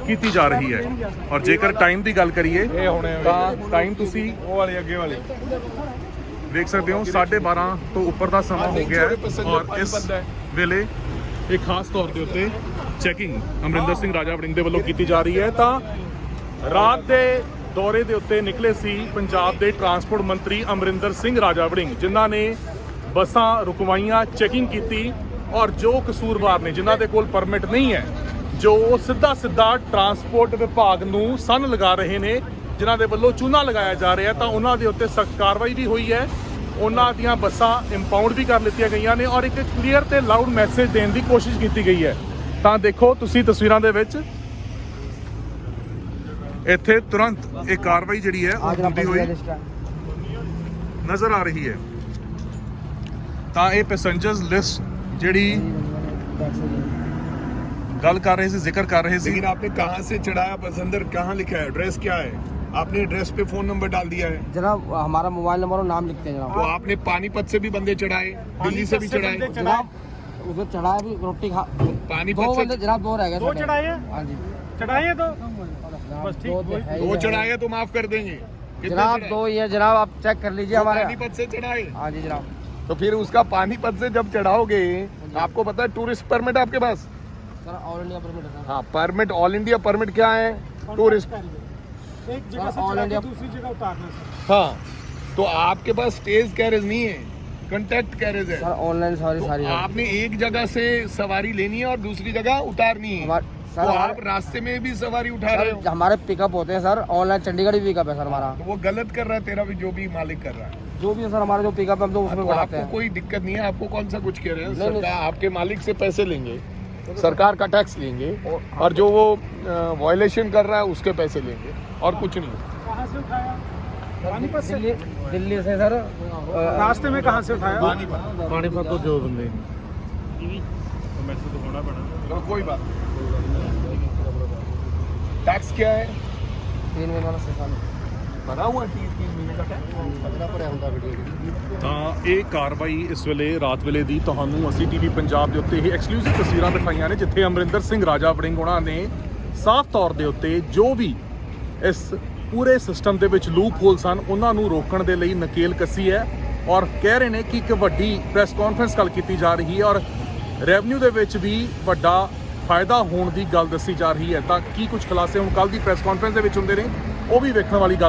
ਕੀਤੀ ਜਾ ਰਹੀ ਹੈ। ਔਰ ਜੇਕਰ ਟਾਈਮ ਦੀ ਗੱਲ ਕਰੀਏ ਤਾਂ ਟਾਈਮ ਤੁਸੀਂ वो वाले आगे वाले ਦੇਖ ਸਕਦੇ ਹੋ 12:30 ਤੋਂ ਉੱਪਰ ਦਾ ਸਮਾਂ ਹੋ ਗਿਆ ਹੈ ਔਰ ਇਸ ਵੇਲੇ ਇਹ ਖਾਸ ਤੌਰ ਦੇ ਉੱਤੇ ਚੈਕਿੰਗ ਅਮਰਿੰਦਰ ਸਿੰਘ ਰਾਜਾ ਵੜਿੰਗ ਦੇ ਵੱਲੋਂ ਕੀਤੀ ਜਾ ਰਹੀ ਹੈ। ਤਾਂ ਰਾਤ ਦੇ ਦੌਰੇ ਦੇ ਉੱਤੇ ਨਿਕਲੇ ਸੀ ਪੰਜਾਬ ਦੇ ਟਰਾਂਸਪੋਰਟ ਮੰਤਰੀ ਅਮਰਿੰਦਰ ਸਿੰਘ ਰਾਜਾ ਵੜਿੰਗ, ਜਿਨ੍ਹਾਂ ਨੇ ਬੱਸਾਂ ਰੁਕਵਾਈਆਂ, ਚੈਕਿੰਗ ਕੀਤੀ ਔਰ ਜੋ ਕਸੂਰਵਾਰ ਨੇ, ਜਿਨ੍ਹਾਂ ਦੇ ਕੋਲ ਪਰਮਿਟ ਨਹੀਂ ਹੈ, ਜੋ ਸਿੱਧਾ ਟਰਾਂਸਪੋਰਟ ਵਿਭਾਗ ਨੂੰ ਸੰਨ ਲਗਾ ਰਹੇ ਨੇ, ਜਿਨ੍ਹਾਂ ਦੇ ਵੱਲੋਂ ਚੂਨਾ ਲਗਾਇਆ ਜਾ ਰਿਹਾ, ਤਾਂ ਉਹਨਾਂ ਦੇ ਉੱਤੇ ਸਖਤ ਕਾਰਵਾਈ ਵੀ ਹੋਈ ਹੈ। ਉਹਨਾਂ ਦੀਆਂ ਬੱਸਾਂ ਇੰਪਾਊਂਡ ਵੀ ਕਰ ਲਿੱਤੀਆਂ ਗਈਆਂ ਨੇ ਔਰ ਇੱਕ ਕਲੀਅਰ ਤੇ ਲਾਊਡ ਮੈਸੇਜ ਦੇਣ ਦੀ ਕੋਸ਼ਿਸ਼ ਕੀਤੀ ਗਈ ਹੈ। ਤਾਂ ਦੇਖੋ ਤੁਸੀਂ ਤਸਵੀਰਾਂ ਦੇ ਵਿੱਚ ਇੱਥੇ ਤੁਰੰਤ ਇਹ ਕਾਰਵਾਈ ਜਿਹੜੀ ਹੈ ਉਹ ਹੁੰਦੀ ਹੋਈ ਨਜ਼ਰ ਆ ਰਹੀ ਹੈ। ਤਾਂ ਇਹ ਪੈਸੇਂਜਰਸ ਲਿਸਟ ਜਿਹੜੀ ਗੱਲ ਕਰ ਰਹੇ ਸੀ, ਜ਼ਿਕਰ ਕਰ ਰਹੇ ਸੀ। लेकिन आपने कहाँ से चढ़ाया बस अंदर, कहाँ लिखा है, एड्रेस क्या है? आपने एड्रेस पे फोन नंबर डाल दिया है। जनाब हमारा मोबाइल नंबर और नाम लिखते हैं जनाब। तो आपने पानीपत से भी बंदे चढ़ाए, दिल्ली से भी चढ़ाए, जनाब उसमें चढ़ाया भी रोटी खा पानीपत दो से बंदे जनाब, दो रह गए। दो चढ़ाए हैं? हाँ जी चढ़ाए हैं तो बस ठीक दो वही। है ही दो है। चढ़ाए तो माफ कर देंगे। कितने जनाब चढ़ाए? दो ही है जनाब, आप चेक कर लीजिए दो हमारे। पानीपत से चढ़ाए। हाँ जी जनाब। तो फिर उसका पानीपत से जब चढ़ाओगे, आपको पता है टूरिस्ट परमिट आपके पास? सर ऑल इंडिया परमिट है सर। हाँ, परमिट, ऑल इंडिया परमिट क्या है? टूरिस्ट। एक जगह से ऑल चढ़ा के इंडिया- दूसरी जगह उतारना सर। हाँ, तो आपके पास स्टेज कैरेज नहीं है, कंटेक्ट कैरेज है। सर ऑनलाइन सारी तो सारी है। आपने एक जगह से सवारी लेनी है और दूसरी जगह उतारनी है। हमार- तो सर आप रास्ते में भी सवारी उठा रहे हो, सर हमारे पिकअप होते हैं सर, ऑनलाइन चंडीगढ़ भी पिकअप है सर हमारा। तो वो गलत कर रहा है तेरा भी, जो भी मालिक कर रहा है। जो भी है सर हमारा जो पिकअप है हम तो उसमें तो बढ़ाते आपको हैं। कोई दिक्कत नहीं है, आपको कौन सा कुछ कह रहे हैं? नहीं, नहीं। सरकार आपके मालिक से पैसे लेंगे, सरकार का टैक्स लेंगे, और जो वो वायलेशन कर रहा है उसके पैसे लेंगे, और कुछ नहीं। कहाँ से उठाया? पानीपत से। दिल्ली से सर रास्ते में कहाँ से उठाया? पानीपत तो जो बंदे तो कोई बात नहीं। टैक्स क्या है? 3 महीना से साल बना हुआ 3 महीने का टैक्स। ਤਾਂ ਇਹ ਕਾਰਵਾਈ ਇਸ ਵੇਲੇ ਰਾਤ ਵੇਲੇ ਦੀ ਤੁਹਾਨੂੰ ਅਸੀਂ ਟੀਵੀ ਪੰਜਾਬ ਦੇ ਉੱਤੇ ਇਹ ਐਕਸਕਲੂਸਿਵ ਤਸਵੀਰਾਂ ਦਿਖਾਈਆਂ ਨੇ, ਜਿੱਥੇ ਅਮਰਿੰਦਰ ਸਿੰਘ ਰਾਜਾ ਵੜਿੰਗ ਉਹਨਾਂ ਨੇ ਸਾਫ਼ ਤੌਰ ਦੇ ਉੱਤੇ ਜੋ ਵੀ ਇਸ ਪੂਰੇ ਸਿਸਟਮ ਦੇ ਵਿੱਚ ਲੂਪ ਹੋਲ ਸਨ ਉਹਨਾਂ ਨੂੰ ਰੋਕਣ ਦੇ ਲਈ ਨਕੇਲ ਕੱਸੀ ਹੈ ਔਰ ਕਹਿ ਰਹੇ ਨੇ ਕਿ ਇੱਕ ਵੱਡੀ ਪ੍ਰੈਸ ਕਾਨਫਰੰਸ ਕੱਲ੍ਹ ਕੀਤੀ ਜਾ ਰਹੀ ਹੈ ਔਰ ਰੈਵਨਿਊ ਦੇ ਵਿੱਚ ਵੀ ਵੱਡਾ ਫਾਇਦਾ ਹੋਣ ਦੀ ਗੱਲ ਦੱਸੀ ਜਾ ਰਹੀ ਹੈ। ਤਾਂ ਕੀ ਕੁਝ ਖੁਲਾਸੇ ਹੁਣ ਕੱਲ੍ਹ ਦੀ ਪ੍ਰੈਸ ਕਾਨਫਰੰਸ ਦੇ ਵਿੱਚ ਹੁੰਦੇ ਨੇ, ਉਹ ਵੀ ਵੇਖਣ ਵਾਲੀ ਗੱਲ